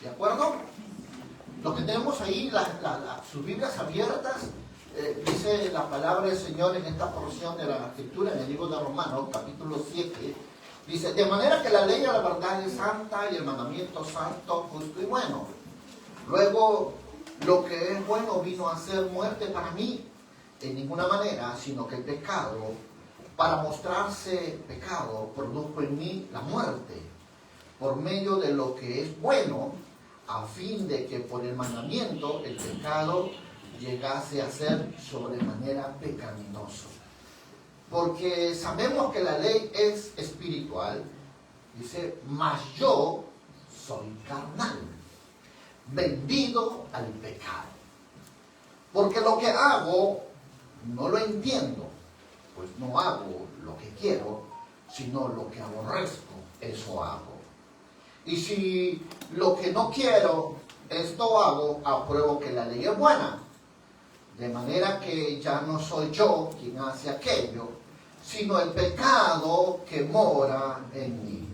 ¿De acuerdo? Lo que tenemos ahí, sus Biblias abiertas, dice la palabra del Señor en esta porción de la Escritura, en el libro de Romanos, capítulo 7, dice, de manera que la ley de la verdad es santa y el mandamiento santo, justo y bueno. Luego, lo que es bueno vino a ser muerte para mí, en ninguna manera, sino que el pecado, para mostrarse pecado, produjo en mí la muerte, por medio de lo que es bueno, a fin de que por el mandamiento el pecado llegase a ser sobremanera pecaminoso. Porque sabemos que la ley es espiritual, dice, mas yo soy carnal, vendido al pecado. Porque lo que hago no lo entiendo, pues no hago lo que quiero, sino lo que aborrezco, eso hago. Y si lo que no quiero, esto hago, apruebo que la ley es buena. De manera que ya no soy yo quien hace aquello, sino el pecado que mora en mí.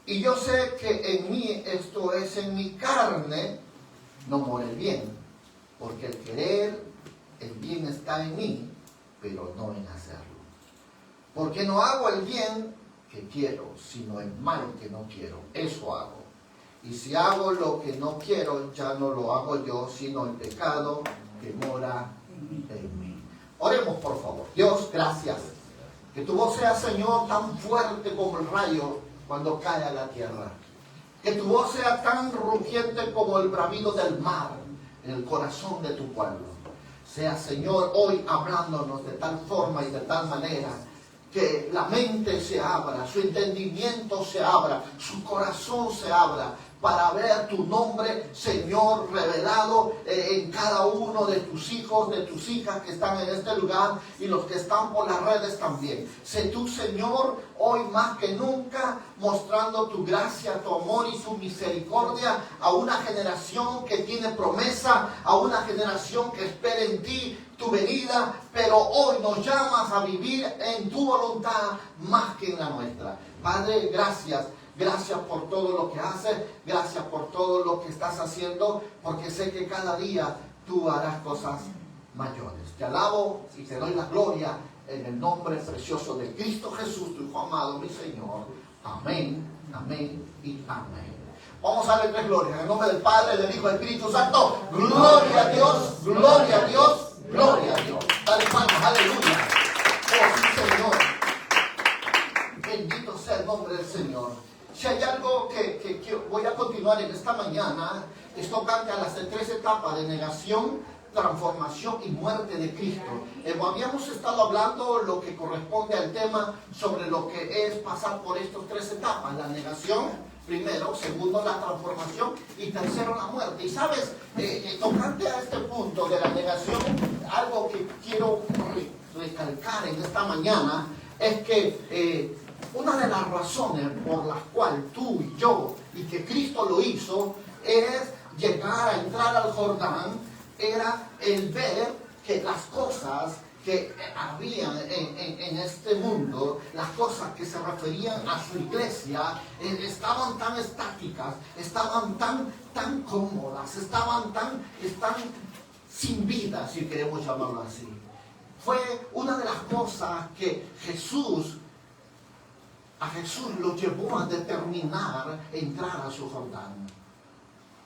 Y yo sé que en mí, esto es en mi carne, no mora el bien. Porque el querer, el bien está en mí, pero no en hacerlo. Porque no hago el bien que quiero, sino el mal que no quiero. Eso hago. Y si hago lo que no quiero, ya no lo hago yo, sino el pecado que mora en mí. Oremos, por favor. Dios, gracias. Que tu voz sea, Señor, tan fuerte como el rayo cuando cae a la tierra. Que tu voz sea tan rugiente como el bramido del mar en el corazón de tu pueblo. Sea, Señor, hoy hablándonos de tal forma y de tal manera que la mente se abra, su entendimiento se abra, su corazón se abra para ver tu nombre, Señor, revelado en cada uno de tus hijos, de tus hijas que están en este lugar y los que están por las redes también. Sé tú, Señor, hoy más que nunca mostrando tu gracia, tu amor y tu misericordia a una generación que tiene promesa, a una generación que espera en ti tu venida, pero hoy nos llamas a vivir en tu voluntad más que en la nuestra. Padre, gracias. Gracias por todo lo que haces, gracias por todo lo que estás haciendo, porque sé que cada día tú harás cosas mayores. Te alabo y te doy la gloria en el nombre precioso de Cristo Jesús, tu Hijo amado, mi Señor. Amén, amén y amén. Vamos a darle tres glorias. En el nombre del Padre, del Hijo y del Espíritu Santo. Gloria a Dios, gloria a Dios, gloria a Dios. Dale palmas, aleluya. Oh, sí, Señor. Bendito sea el nombre del Señor. Si hay algo que voy a continuar en esta mañana, es tocante a las tres etapas de negación, transformación y muerte de Cristo. Habíamos estado hablando lo que corresponde al tema sobre lo que es pasar por estas tres etapas: la negación, primero; segundo, la transformación; y tercero, la muerte. Y sabes, tocante a este punto de la negación, algo que quiero recalcar en esta mañana es que una de las razones por las cuales tú y yo, y que Cristo lo hizo, es llegar a entrar al Jordán, era el ver que las cosas que había en este mundo, las cosas que se referían a su iglesia, estaban tan estáticas, estaban tan cómodas, estaban están sin vida, si queremos llamarlo así. Fue una de las cosas que a Jesús lo llevó a determinar entrar a su Jordán.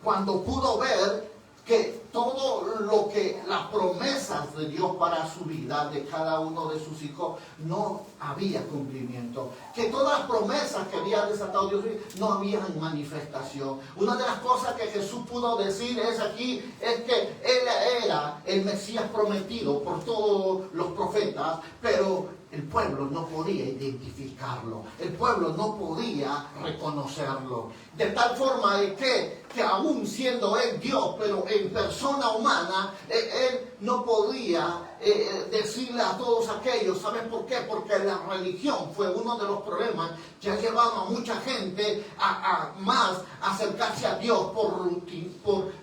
Cuando pudo ver que todo lo que las promesas de Dios para su vida, de cada uno de sus hijos, no había cumplimiento. Que todas las promesas que había desatado Dios no había manifestación. Una de las cosas que Jesús pudo decir es que Él era el Mesías prometido por todos los profetas, pero el pueblo no podía identificarlo, el pueblo no podía reconocerlo. De tal forma de que aún siendo Él Dios, pero en persona humana, Él no podía decirle a todos aquellos. ¿Saben por qué? Porque la religión fue uno de los problemas que ha llevado a mucha gente a más acercarse a Dios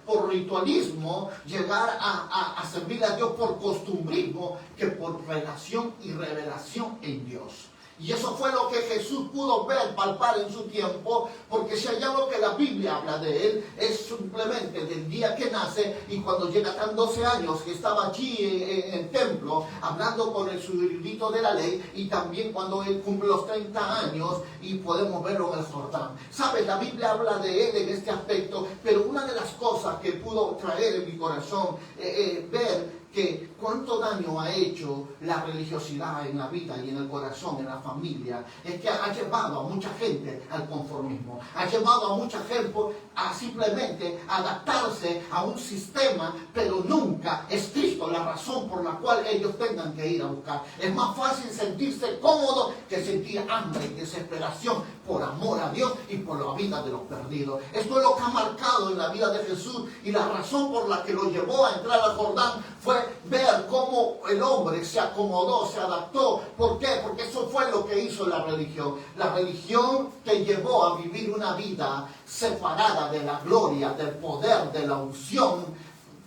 por ritualismo, llegar a servirle a Dios por costumbrismo, que por relación y revelación en Dios. Y eso fue lo que Jesús pudo ver, palpar en su tiempo, porque si hay algo que la Biblia habla de él, es simplemente del día que nace y cuando llega tan 12 años, que estaba allí en el templo, hablando con el erudito de la ley, y también cuando él cumple los 30 años, y podemos verlo en el Jordán. ¿Sabes? La Biblia habla de él en este aspecto, pero una de las cosas que pudo traer en mi corazón, ver que cuánto daño ha hecho la religiosidad en la vida y en el corazón, en la familia, es que ha llevado a mucha gente al conformismo, ha llevado a mucha gente a simplemente adaptarse a un sistema, pero nunca es Cristo la razón por la cual ellos tengan que ir a buscar. Es más fácil sentirse cómodo que sentir hambre y desesperación por amor a Dios y por la vida de los perdidos. Esto es lo que ha marcado en la vida de Jesús, y la razón por la que lo llevó a entrar al Jordán fue ver cómo el hombre se acomodó, se adaptó. ¿Por qué? Porque eso fue lo que hizo la religión. La religión te llevó a vivir una vida separada de la gloria, del poder, de la unción,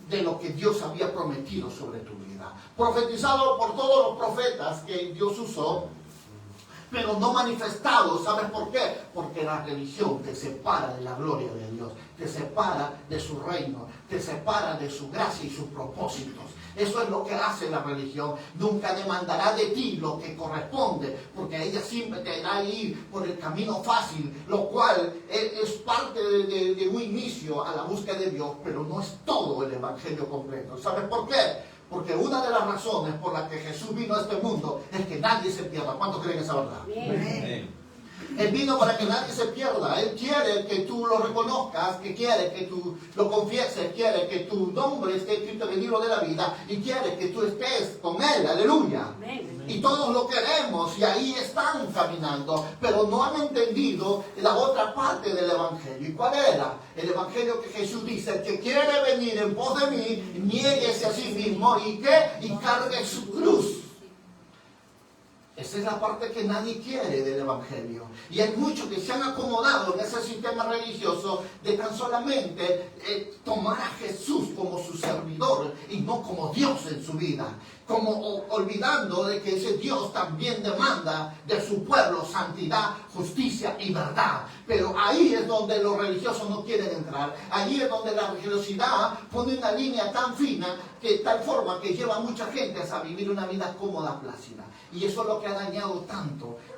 de lo que Dios había prometido sobre tu vida. Profetizado por todos los profetas que Dios usó, pero no manifestado. ¿Sabes por qué? Porque la religión te separa de la gloria de Dios, te separa de su reino, te separa de su gracia y sus propósitos. Eso es lo que hace la religión. Nunca demandará de ti lo que corresponde, porque ella siempre te hará ir por el camino fácil, lo cual es parte de un inicio a la búsqueda de Dios, pero no es todo el evangelio completo. ¿Sabes por qué? Porque una de las razones por las que Jesús vino a este mundo es que nadie se pierda. ¿Cuántos creen esa verdad? Bien. Él vino para que nadie se pierda. Él quiere que tú lo reconozcas, que quiere que tú lo confieses, quiere que tu nombre esté escrito en el libro de la vida y quiere que tú estés con Él. Aleluya. Y todos lo queremos y ahí están caminando, pero no han entendido la otra parte del evangelio. ¿Y cuál era? El evangelio que Jesús dice: el que quiere venir en pos de mí, niéguese a sí mismo y ¿qué? Y cargue su cruz. Esa es la parte que nadie quiere del evangelio. Y hay muchos que se han acomodado en ese sistema religioso de tan solamente tomar a Jesús como su servidor y no como Dios en su vida. Como olvidando de que ese Dios también demanda de su pueblo santidad, justicia y verdad. Pero ahí es donde los religiosos no quieren entrar. Ahí es donde la religiosidad pone una línea tan fina, que tal forma que lleva a mucha gente a vivir una vida cómoda, plácida. Y eso es lo que ha dañado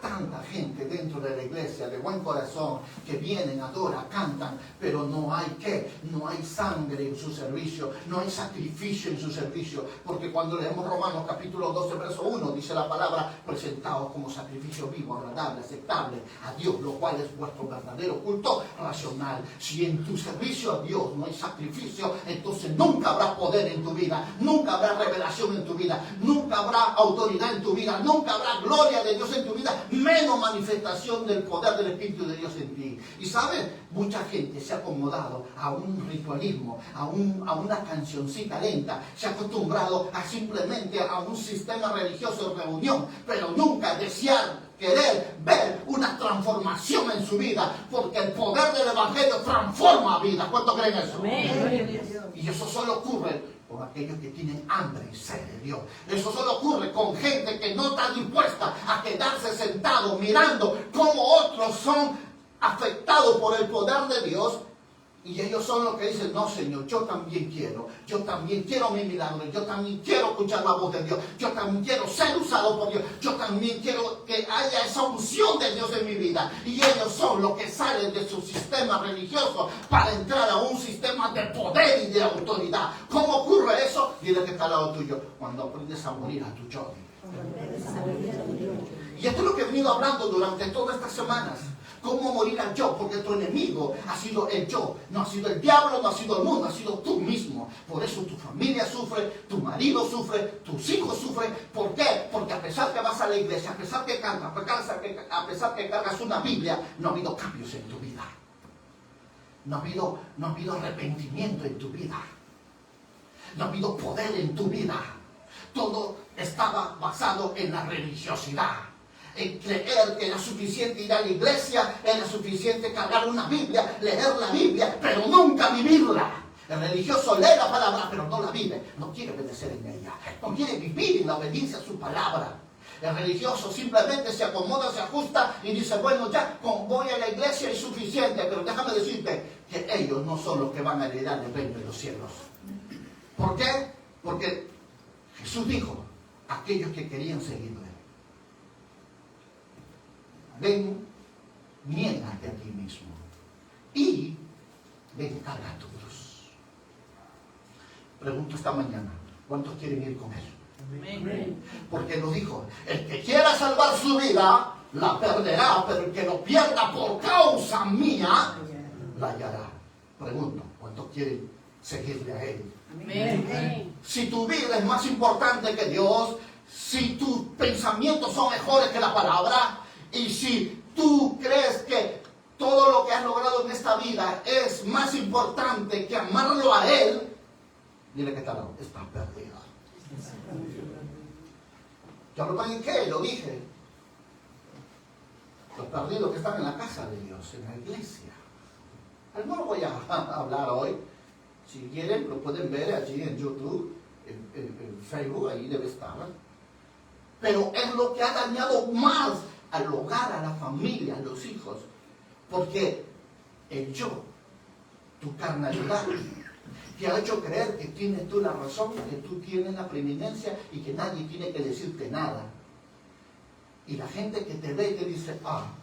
tanta gente dentro de la iglesia, de buen corazón, que vienen, adoran, cantan, pero no hay sangre en su servicio, no hay sacrificio en su servicio, porque cuando leemos Romanos capítulo 12, verso 1, dice la palabra: presentaos como sacrificio vivo, agradable, aceptable a Dios, lo cual es vuestro verdadero culto racional. Si en tu servicio a Dios no hay sacrificio, entonces nunca habrá poder en tu vida, nunca habrá revelación en tu vida, nunca habrá autoridad en tu vida, nunca habrá gloria de Dios en tu vida, menos manifestación del poder del Espíritu de Dios en ti. Y sabes, mucha gente se ha acomodado a un ritualismo, a una cancioncita lenta, se ha acostumbrado a simplemente a un sistema religioso de reunión, pero nunca querer ver una transformación en su vida, porque el poder del evangelio transforma vidas. ¿Cuántos creen eso? Amén. Y eso solo ocurre con aquellos que tienen hambre y sed de Dios. Eso solo ocurre con gente que no está dispuesta a quedarse sentado mirando cómo otros son afectados por el poder de Dios. Y ellos son los que dicen: no, Señor, yo también quiero mi milagro, yo también quiero escuchar la voz de Dios, yo también quiero ser usado por Dios, yo también quiero que haya esa unción de Dios en mi vida. Y ellos son los que salen de su sistema religioso para entrar a un sistema de poder y de autoridad. ¿Cómo ocurre eso? Dile que está al lado tuyo: cuando aprendes a morir a tu yo. Y esto es lo que he venido hablando durante todas estas semanas. ¿Cómo morir al yo? Porque tu enemigo ha sido el yo. No ha sido el diablo, no ha sido el mundo, ha sido tú mismo. Por eso tu familia sufre, tu marido sufre, tus hijos sufren. ¿Por qué? Porque a pesar que vas a la iglesia, a pesar que cantas, a pesar que cargas una Biblia, no ha habido cambios en tu vida. No ha habido arrepentimiento en tu vida. No ha habido poder en tu vida. Todo estaba basado en la religiosidad. En creer que era suficiente ir a la iglesia, era suficiente cargar una Biblia, leer la Biblia, pero nunca vivirla. El religioso lee la palabra, pero no la vive. No quiere obedecer en ella. No quiere vivir en la obediencia a su palabra. El religioso simplemente se acomoda, se ajusta y dice, bueno, ya voy a la iglesia es suficiente, pero déjame decirte que ellos no son los que van a heredar el reino de los cielos. ¿Por qué? Porque Jesús dijo, aquellos que querían seguirle, ven, niégate a ti mismo y ven, carga tu cruz. Pregunto esta mañana, ¿cuántos quieren ir con él? Amén. Porque lo dijo, el que quiera salvar su vida, la perderá, pero el que lo pierda por causa mía, la hallará. Pregunto, ¿cuántos quieren seguirle a él? Amén. Si tu vida es más importante que Dios, si tus pensamientos son mejores que la palabra, y si tú crees que todo lo que has logrado en esta vida es más importante que amarlo a Él, dile que estás perdido. ¿Ya lo qué? Lo dije. Los perdidos que están en la casa de Dios, en la iglesia. No lo voy a hablar hoy. Si quieren, lo pueden ver allí en YouTube, en Facebook, ahí debe estar. Pero es lo que ha dañado más al hogar, a la familia, a los hijos. Porque el yo, tu carnalidad, te ha hecho creer que tienes tú la razón, que tú tienes la preeminencia y que nadie tiene que decirte nada. Y la gente que te ve y te dice,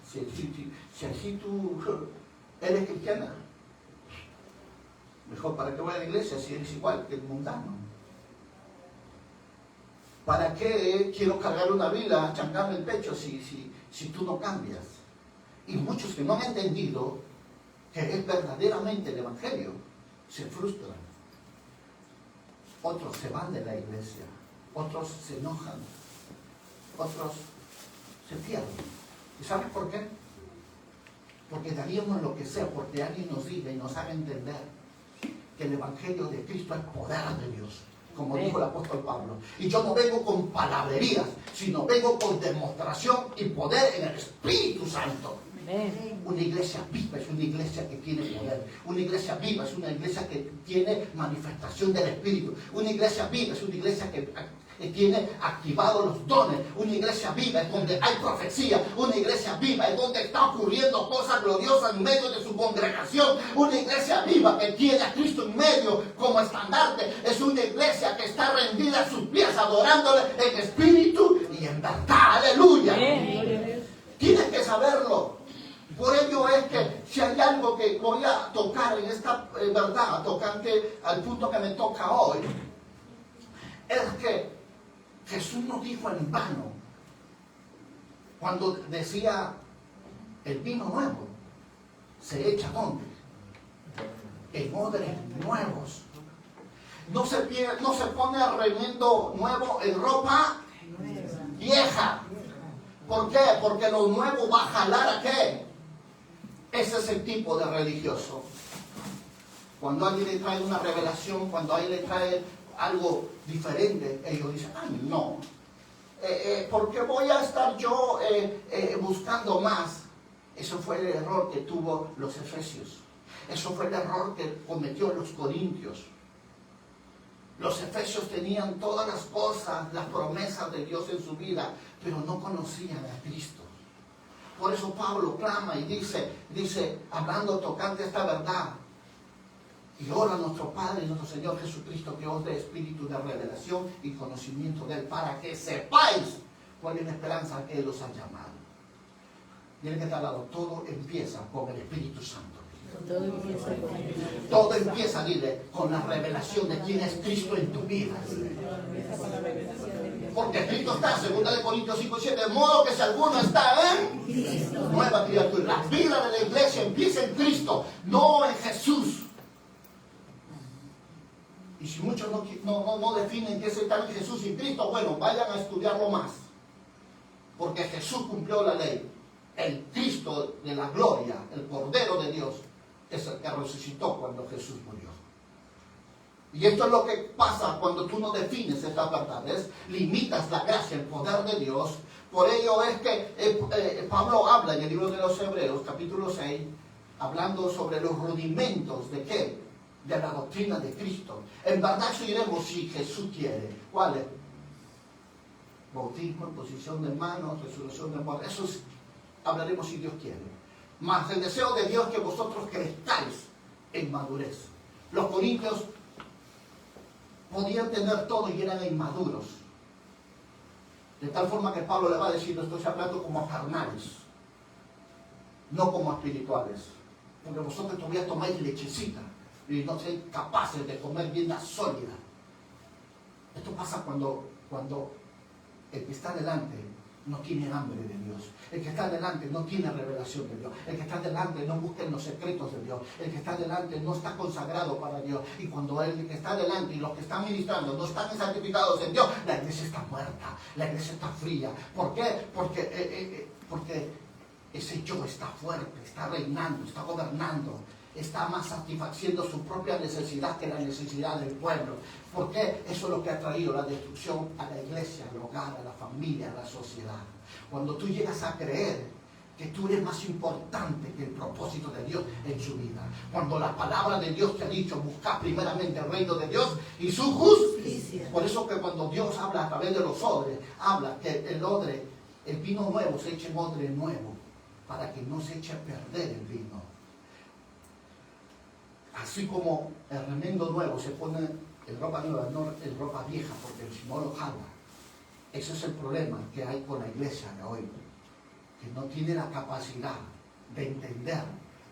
si así tú eres cristiana, mejor para qué voy a la iglesia si eres igual que el mundano. ¿Para qué quiero cargar una Biblia, chancarme el pecho si tú no cambias? Y muchos que no han entendido que es verdaderamente el Evangelio, se frustran. Otros se van de la iglesia, otros se enojan, otros se pierden. ¿Y sabes por qué? Porque daríamos lo que sea, porque alguien nos diga y nos haga entender que el Evangelio de Cristo es poder de Dios, como dijo el apóstol Pablo. Y yo no vengo con palabrerías, sino vengo con demostración y poder en el Espíritu Santo. Una iglesia viva es una iglesia que tiene poder. Una iglesia viva es una iglesia que tiene manifestación del Espíritu. Una iglesia viva es una iglesia que tiene activados los dones. Una iglesia viva es donde hay profecía. Una iglesia viva es donde está ocurriendo cosas gloriosas en medio de su congregación. Una iglesia viva que tiene a Cristo en medio como estandarte. Es una iglesia que está rendida a sus pies adorándole en espíritu y en verdad. Aleluya. Tienes que saberlo. Por ello es que si hay algo que voy a tocar en esta verdad, tocante al punto que me toca hoy, es que Jesús no dijo en vano cuando decía el vino nuevo se echa ¿dónde? En odres nuevos. No se pone remiendo nuevo en ropa vieja. ¿Por qué? Porque lo nuevo va a jalar a qué. Ese es el tipo de religioso. Cuando alguien le trae una revelación, cuando alguien le trae algo diferente, ellos dicen, ay no, ¿por qué voy a estar yo buscando más? Eso fue el error que tuvo los efesios. Eso fue el error que cometió los corintios. Los efesios tenían todas las cosas, las promesas de Dios en su vida, pero no conocían a Cristo. Por eso Pablo clama y dice, hablando tocante esta verdad, y ora a nuestro Padre y nuestro Señor Jesucristo que os dé espíritu de revelación y conocimiento de Él, para que sepáis cuál es la esperanza que Él os ha llamado. Tiene que estar al lado, todo empieza con el Espíritu Santo. Todo empieza, dile, con la revelación de quién es Cristo en tu vida. Porque Cristo está, 2 Corintios 5:7, de modo que si alguno está en Cristo, nueva criatura. La vida de la iglesia empieza en Cristo, no en Jesús. Y si muchos no definen qué es estar en Jesús y Cristo, bueno, vayan a estudiarlo más. Porque Jesús cumplió la ley. El Cristo de la gloria, el Cordero de Dios, es el que resucitó cuando Jesús murió. Y esto es lo que pasa cuando tú no defines estas verdades, limitas la gracia, el poder de Dios. Por ello es que Pablo habla en el libro de los Hebreos, capítulo 6, hablando sobre los rudimentos de ¿qué? De la doctrina de Cristo. En verdad seguiremos si Jesús quiere. ¿Cuál es? bautismo, imposición de manos, resurrección de muerte. Eso hablaremos si Dios quiere. Mas el deseo de Dios es que vosotros crezcáis en madurez. Los corintios podían tener todo y eran inmaduros. De tal forma que Pablo le va a decir, no estoy hablando como carnales, no como espirituales. Porque vosotros todavía tomáis lechecita y no sois capaces de comer vianda sólida. Esto pasa cuando el que está delante no tiene hambre de Dios. El que está delante no tiene revelación de Dios. El que está delante no busca en los secretos de Dios. El que está delante no está consagrado para Dios. Y cuando el que está delante y los que están ministrando no están santificados en Dios, la iglesia está muerta, la iglesia está fría. ¿Por qué? Porque ese yo está fuerte, está reinando, está gobernando, está más satisfaciendo su propia necesidad que la necesidad del pueblo. ¿Por qué? Eso es lo que ha traído la destrucción a la iglesia, al hogar, a la familia, a la sociedad. Cuando tú llegas a creer que tú eres más importante que el propósito de Dios en su vida. Cuando la palabra de Dios te ha dicho, busca primeramente el reino de Dios y su justicia. Por eso que cuando Dios habla a través de los odres, habla que el vino nuevo se eche en odre nuevo, para que no se eche a perder el vino. Así como el remendo nuevo se pone en ropa nueva, no en ropa vieja, porque si no lo jala. Ese es el problema que hay con la iglesia de hoy, que no tiene la capacidad de entender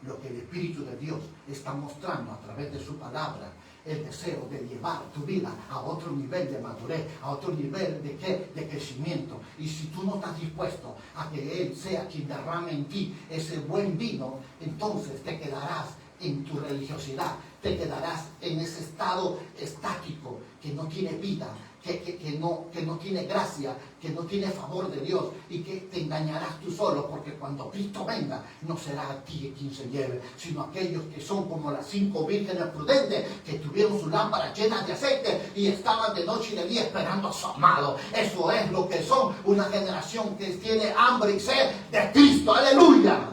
lo que el Espíritu de Dios está mostrando a través de su palabra, el deseo de llevar tu vida a otro nivel de madurez, a otro nivel de crecimiento. Y si tú no estás dispuesto a que Él sea quien derrame en ti ese buen vino, entonces te quedarás en tu religiosidad, te quedarás en ese estado estático que no tiene vida, que no tiene gracia, que no tiene favor de Dios, y que te engañarás tú solo, porque cuando Cristo venga no será a ti quien se lleve, sino aquellos que son como las 5 vírgenes prudentes que tuvieron sus lámparas llenas de aceite y estaban de noche y de día esperando a su amado. Eso es lo que son, una generación que tiene hambre y sed de Cristo. ¡Aleluya!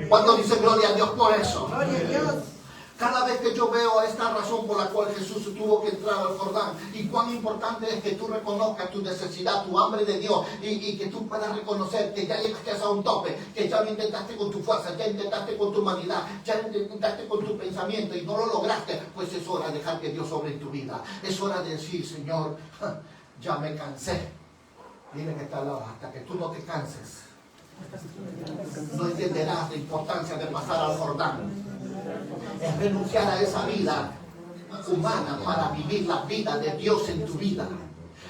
Cuando dice gloria a Dios por eso. Gloria a Dios. Cada vez que yo veo esta razón por la cual Jesús tuvo que entrar al Jordán, y cuán importante es que tú reconozcas tu necesidad, tu hambre de Dios, y que tú puedas reconocer que ya llegaste a un tope, que ya lo intentaste con tu fuerza, ya intentaste con tu humanidad, ya lo intentaste con tu pensamiento y no lo lograste, pues es hora de dejar que Dios sobre en tu vida. Es hora de decir, Señor, ya me cansé. Dile que está al lado, hasta que tú no te canses, no entenderás la importancia de pasar al Jordán. Es renunciar a esa vida humana para vivir la vida de Dios en tu vida.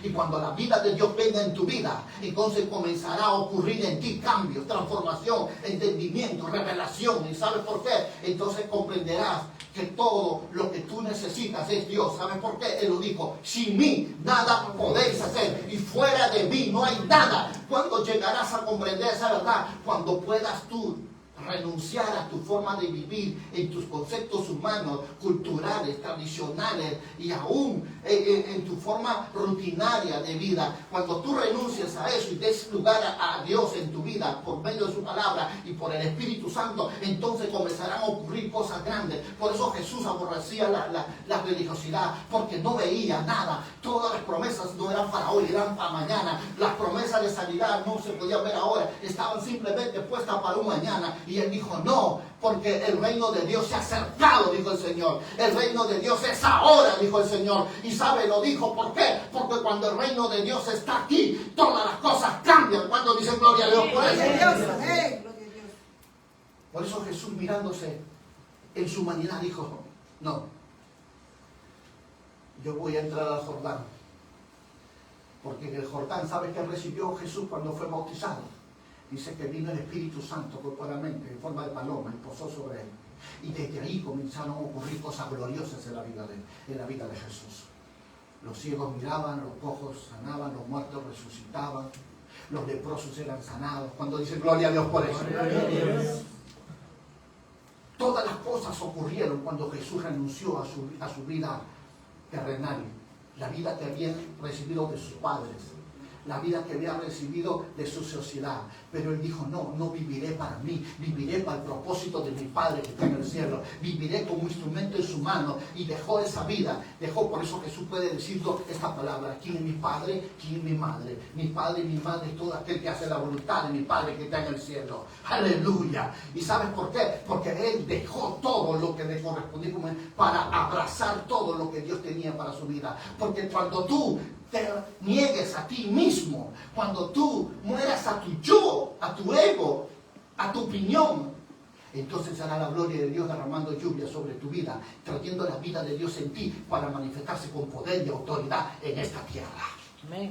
Y cuando la vida de Dios venga en tu vida, entonces comenzará a ocurrir en ti cambios, transformación, entendimiento, revelación. ¿Y sabes por qué? Entonces comprenderás que todo lo que tú necesitas es Dios. ¿Sabes por qué? Él lo dijo, sin mí nada podéis hacer y fuera de mí no hay nada. Cuando llegarás a comprender esa verdad, cuando puedas tú renunciar a tu forma de vivir en tus conceptos humanos, culturales, tradicionales y aún en tu forma rutinaria de vida, cuando tú renuncias a eso y des lugar a Dios en tu vida por medio de su palabra y por el Espíritu Santo, entonces comenzarán a ocurrir cosas grandes. Por eso Jesús aborrecía la religiosidad, porque no veía nada. Todas las promesas no eran para hoy, eran para mañana. Las promesas de sanidad no se podían ver ahora, estaban simplemente puestas para un mañana. Y él dijo, no, porque el reino de Dios se ha acercado, dijo el Señor. El reino de Dios es ahora, dijo el Señor. Y sabe, lo dijo, ¿por qué? Porque cuando el reino de Dios está aquí, todas las cosas cambian. Cuando dicen gloria a Dios por eso. Por eso Jesús, mirándose en su humanidad, dijo, no, yo voy a entrar al Jordán. Porque en el Jordán, ¿sabe qué recibió Jesús cuando fue bautizado? Dice que vino el Espíritu Santo corporalmente en forma de paloma y posó sobre él. Y desde ahí comenzaron a ocurrir cosas gloriosas en la vida de Jesús. Los ciegos miraban, los cojos sanaban, los muertos resucitaban, los leprosos eran sanados. Cuando dice gloria a Dios por eso. Todas las cosas ocurrieron cuando Jesús renunció a su vida terrenal, la vida que habían recibido de sus padres, la vida que había recibido de su sociedad. Pero él dijo, no, no viviré para mí, viviré para el propósito de mi Padre que está en el cielo, viviré como instrumento en su mano. Y dejó esa vida, dejó, por eso Jesús puede decir esta palabra: ¿quién es mi Padre? ¿Quién es mi madre? Mi Padre y mi madre es todo aquel que hace la voluntad de mi Padre que está en el cielo. Aleluya. ¿Y sabes por qué? Porque él dejó todo lo que le correspondía para abrazar todo lo que Dios tenía para su vida. Porque cuando tú te niegues a ti mismo, cuando tú mueras a tu yo, a tu ego, a tu opinión, entonces será la gloria de Dios derramando lluvia sobre tu vida, trayendo la vida de Dios en ti para manifestarse con poder y autoridad en esta tierra. Amén.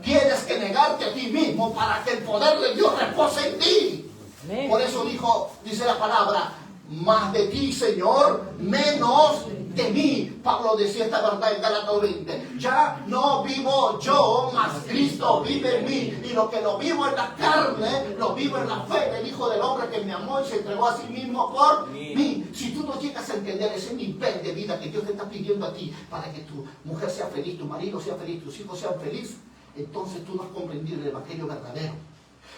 Tienes que negarte a ti mismo para que el poder de Dios repose en ti. Amén. Por eso dice la palabra, más de ti, Señor, menos de mí. Pablo decía esta verdad en Gálatas 20. Ya no vivo yo, mas Cristo vive en mí. Y lo que lo vivo en la carne, lo vivo en la fe del Hijo del Hombre que me amó y se entregó a sí mismo por mí. Si tú no llegas a entender ese nivel de vida que Dios te está pidiendo a ti para que tu mujer sea feliz, tu marido sea feliz, tus hijos sean felices, entonces tú no has comprendido el Evangelio verdadero.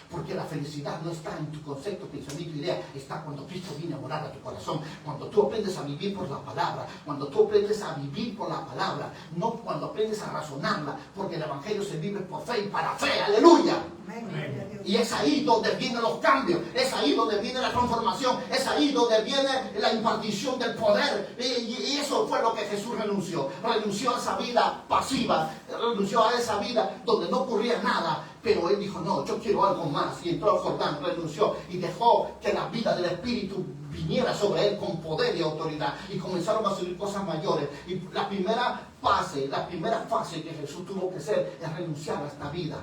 Porque la felicidad no está en tu concepto, pensamiento, idea, está cuando Cristo viene a morar a tu corazón, cuando tú aprendes a vivir por la palabra, cuando tú aprendes a vivir por la palabra, no cuando aprendes a razonarla, porque el Evangelio se vive por fe y para fe, aleluya. Amén. Y es ahí donde vienen los cambios, es ahí donde viene la transformación, es ahí donde viene la impartición del poder. Y eso fue lo que Jesús renunció a esa vida pasiva, renunció a esa vida donde no ocurría nada. Pero él dijo, no, yo quiero algo más. Y entró al Jordán, renunció y dejó que la vida del Espíritu viniera sobre él con poder y autoridad. Y comenzaron a salir cosas mayores. Y la primera fase que Jesús tuvo que hacer es renunciar a esta vida,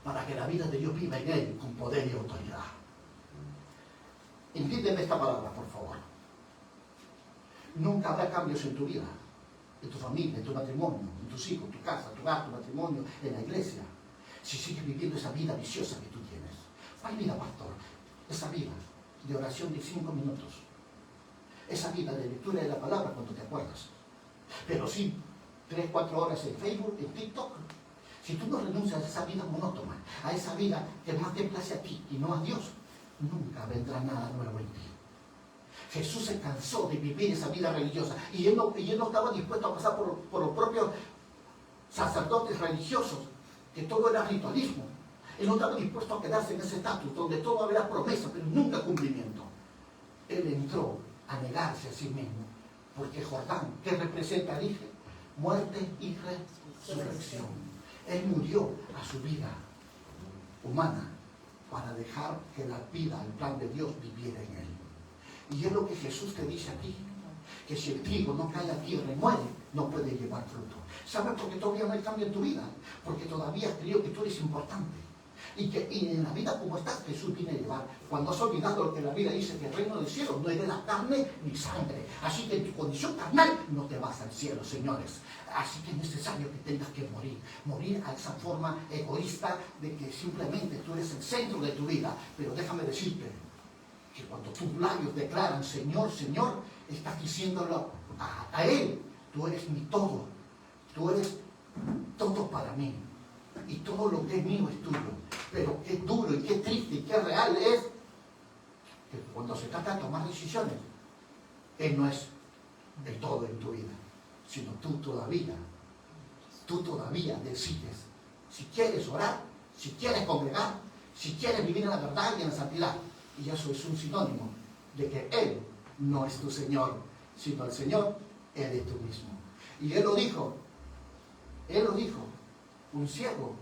para que la vida de Dios viva en él con poder y autoridad. Entiéndeme esta palabra, por favor. Nunca habrá cambios en tu vida, en tu familia, en tu matrimonio, en tus hijos, tu casa, tu hogar, tu matrimonio, en la iglesia, si sigues viviendo esa vida viciosa que tú tienes. ¿Cuál vida, pastor? Esa vida de oración de 5 minutos. Esa vida de lectura de la palabra cuando te acuerdas. Pero sí, 3, 4 horas en Facebook, en TikTok. Si tú no renuncias a esa vida monótona, a esa vida que más te place a ti y no a Dios, nunca vendrá nada nuevo en ti. Jesús se cansó de vivir esa vida religiosa y él no estaba dispuesto a pasar por los propios sacerdotes religiosos, que todo era ritualismo. Él no estaba dispuesto a quedarse en ese estatus donde todo era promesa, pero nunca cumplimiento. Él entró a negarse a sí mismo, porque Jordán, ¿qué representa? Dije, muerte y resurrección. Él murió a su vida humana para dejar que la vida, el plan de Dios viviera en él. Y es lo que Jesús te dice a ti, que si el trigo no cae a tierra y muere, no puede llevar fruto. ¿Sabes por qué todavía no hay cambio en tu vida? Porque todavía creo que tú eres importante. Y en la vida como estás, Jesús viene a llevar. Cuando has olvidado lo que la Biblia dice, que el reino del cielo no hereda carne ni sangre. Así que en tu condición carnal no te vas al cielo, señores. Así que es necesario que tengas que morir a esa forma egoísta de que simplemente tú eres el centro de tu vida. Pero déjame decirte que cuando tus labios declaran Señor, Señor, estás diciéndolo a Él. Tú eres mi todo. Tú eres todo para mí. Y todo lo que es mío es tuyo. Pero qué duro y qué triste y qué real es que cuando se trata de tomar decisiones, Él no es el todo en tu vida, sino tú todavía decides si quieres orar, si quieres congregar, si quieres vivir en la verdad y en la santidad. Y eso es un sinónimo de que Él no es tu Señor, sino el Señor eres tú mismo. Y Él lo dijo, un ciego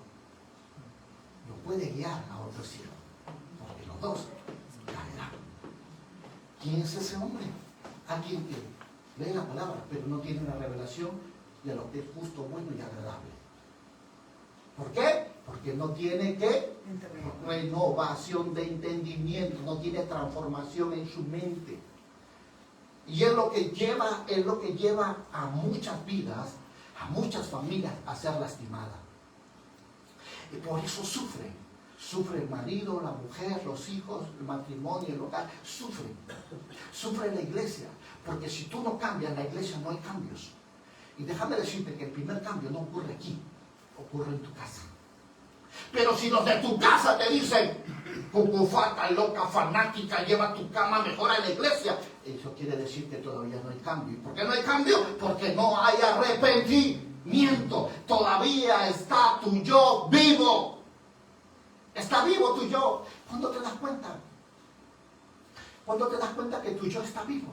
no puede guiar a otro ciego, porque los dos caerán. ¿Quién es ese hombre? Alguien que lee la palabra, pero no tiene una revelación de lo que es justo, bueno y agradable. ¿Por qué? Porque no tiene renovación de entendimiento, no tiene transformación en su mente. Y es lo que lleva a muchas vidas, a muchas familias a ser lastimadas. Y por eso sufre el marido, la mujer, los hijos, el matrimonio, el hogar, sufre la iglesia, porque si tú no cambias la iglesia no hay cambios. Y déjame decirte que el primer cambio no ocurre aquí, ocurre en tu casa. Pero si los de tu casa te dicen, cucufata, loca, fanática, lleva tu cama mejor a la iglesia, eso quiere decir que todavía no hay cambio. ¿Y por qué no hay cambio? Porque no hay arrepentimiento. Todavía está tu yo vivo. Está vivo tu yo. ¿Cuándo te das cuenta? ¿Cuándo te das cuenta que tu yo está vivo?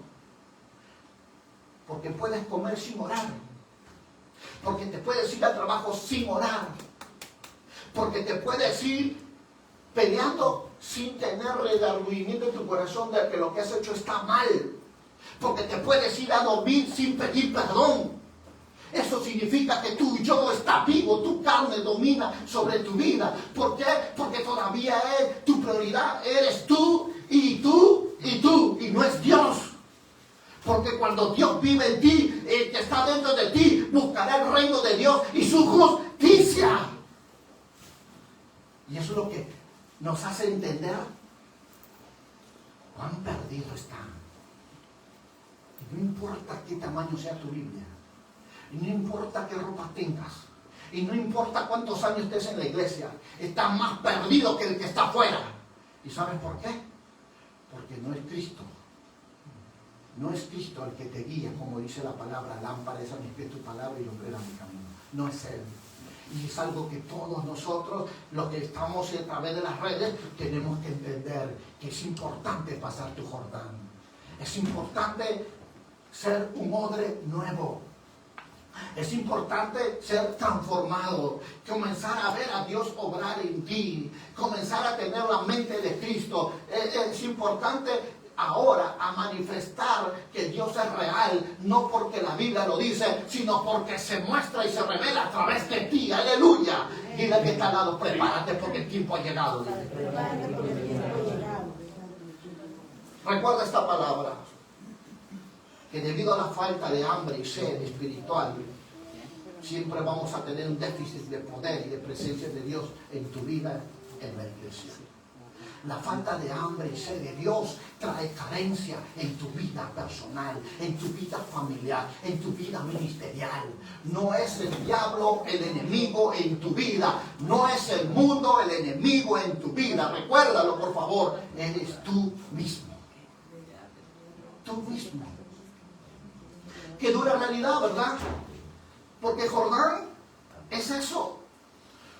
Porque puedes comer sin orar. Porque te puedes ir al trabajo sin orar. Porque te puedes ir peleando sin tener redargüimiento en tu corazón de que lo que has hecho está mal. Porque te puedes ir a dormir sin pedir perdón. Eso significa que tu yo está vivo, tu carne domina sobre tu vida. ¿Por qué? Porque todavía es tu prioridad. Eres tú y tú y tú, y no es Dios. Porque cuando Dios vive en ti, el que está dentro de ti, buscará el reino de Dios y su justicia. Y eso es lo que nos hace entender cuán perdido están. Y no importa qué tamaño sea tu Biblia, y no importa qué ropa tengas, y no importa cuántos años estés en la iglesia, estás más perdido que el que está afuera. ¿Y sabes por qué? Porque no es Cristo. No es Cristo el que te guía, como dice la palabra, lámpara es a mis pies tu palabra y lumbrera mi camino. No es Él. Y es algo que todos nosotros, los que estamos a través de las redes, tenemos que entender que es importante pasar tu Jordán. Es importante ser un odre nuevo. Es importante ser transformado, comenzar a ver a Dios obrar en ti, comenzar a tener la mente de Cristo. Es importante ahora a manifestar que Dios es real, no porque la Biblia lo dice, sino porque se muestra y se revela a través de ti. Aleluya. Dile que está al lado, prepárate porque el tiempo ha llegado. Recuerda esta palabra, que debido a la falta de hambre y sed espiritual, siempre vamos a tener un déficit de poder y de presencia de Dios en tu vida, en la iglesia. La falta de hambre y sed de Dios trae carencia en tu vida personal, en tu vida familiar, en tu vida ministerial. No es el diablo el enemigo en tu vida, no es el mundo el enemigo en tu vida. Recuérdalo, por favor, eres tú mismo. Tú mismo. Qué dura realidad, ¿verdad? Porque Jordán es eso.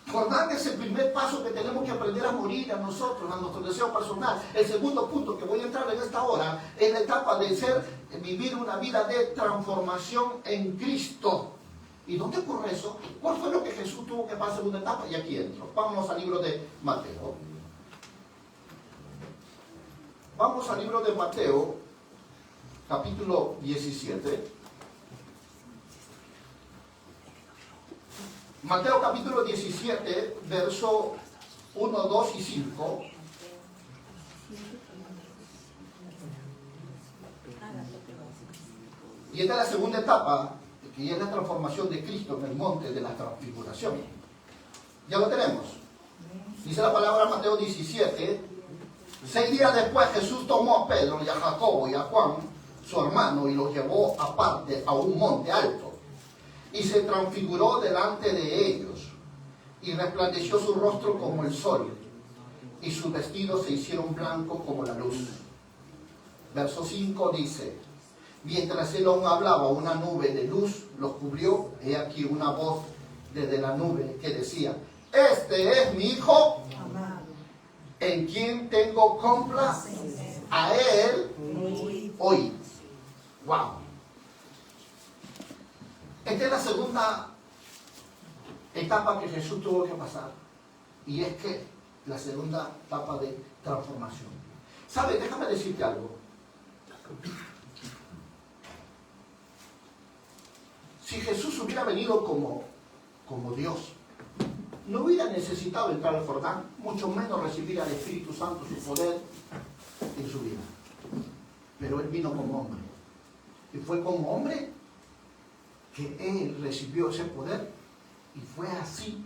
Jordán es el primer paso que tenemos que aprender a morir a nosotros, a nuestro deseo personal. El segundo punto que voy a entrar en esta hora es la etapa de vivir una vida de transformación en Cristo. ¿Y dónde ocurre eso? ¿Cuál fue lo que Jesús tuvo que pasar en una etapa? Y aquí entro. Vamos al libro de Mateo. Vamos al libro de Mateo, capítulo 17. Mateo capítulo 17, verso 1, 2 y 5. Y esta es la segunda etapa, que es la transformación de Cristo en el monte de la transfiguración. Ya lo tenemos. Dice la palabra Mateo 17. 6 días después Jesús tomó a Pedro y a Jacobo y a Juan, su hermano, y los llevó aparte a un monte alto. Y se transfiguró delante de ellos, y resplandeció su rostro como el sol, y sus vestidos se hicieron blancos como la luz. Verso 5 dice: mientras él aún hablaba, una nube de luz los cubrió. He aquí una voz desde la nube que decía: este es mi hijo, en quien tengo complacencia, a él oíd. Wow. Esta es la segunda etapa que Jesús tuvo que pasar. Y es que la segunda etapa de transformación. ¿Sabes? Déjame decirte algo. Si Jesús hubiera venido como Dios, no hubiera necesitado entrar al Jordán, mucho menos recibir al Espíritu Santo, su poder en su vida. Pero Él vino como hombre. Y fue como hombre que Él recibió ese poder, y fue así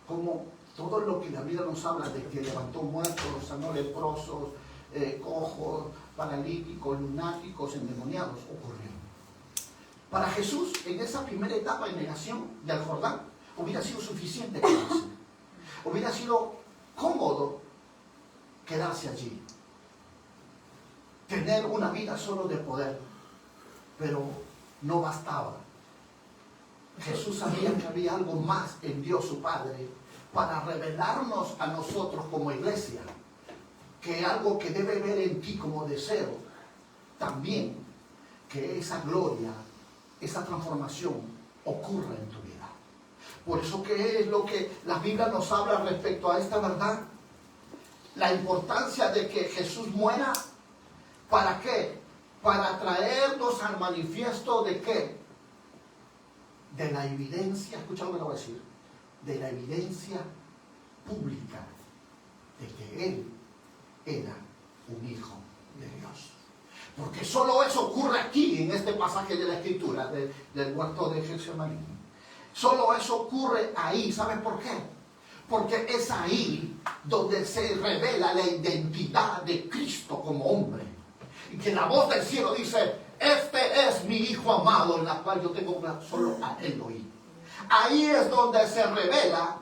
como todo lo que la Biblia nos habla de que levantó muertos, sanó leprosos, cojos, paralíticos, lunáticos, endemoniados, ocurrió. Para Jesús, en esa primera etapa de negación del Jordán, hubiera sido suficiente quedarse. Hubiera sido cómodo quedarse allí. Tener una vida solo de poder. Pero no bastaba. Jesús sabía que había algo más en Dios su Padre para revelarnos a nosotros como iglesia, que algo que debe ver en ti como deseo, también que esa gloria, esa transformación ocurra en tu vida. Por eso, ¿qué es lo que la Biblia nos habla respecto a esta verdad? La importancia de que Jesús muera. ¿Para qué? Para traernos al manifiesto de qué? De la evidencia, escucha lo que le voy a decir, de la evidencia pública de que Él era un hijo de Dios. Porque solo eso ocurre aquí, en este pasaje de la Escritura, del huerto de Getsemaní. Solo eso ocurre ahí. ¿Sabes por qué? Porque es ahí donde se revela la identidad de Cristo como hombre. Y que la voz del cielo dice: este es mi Hijo amado, en la cual yo tengo solo a Él oír. Ahí es donde se revela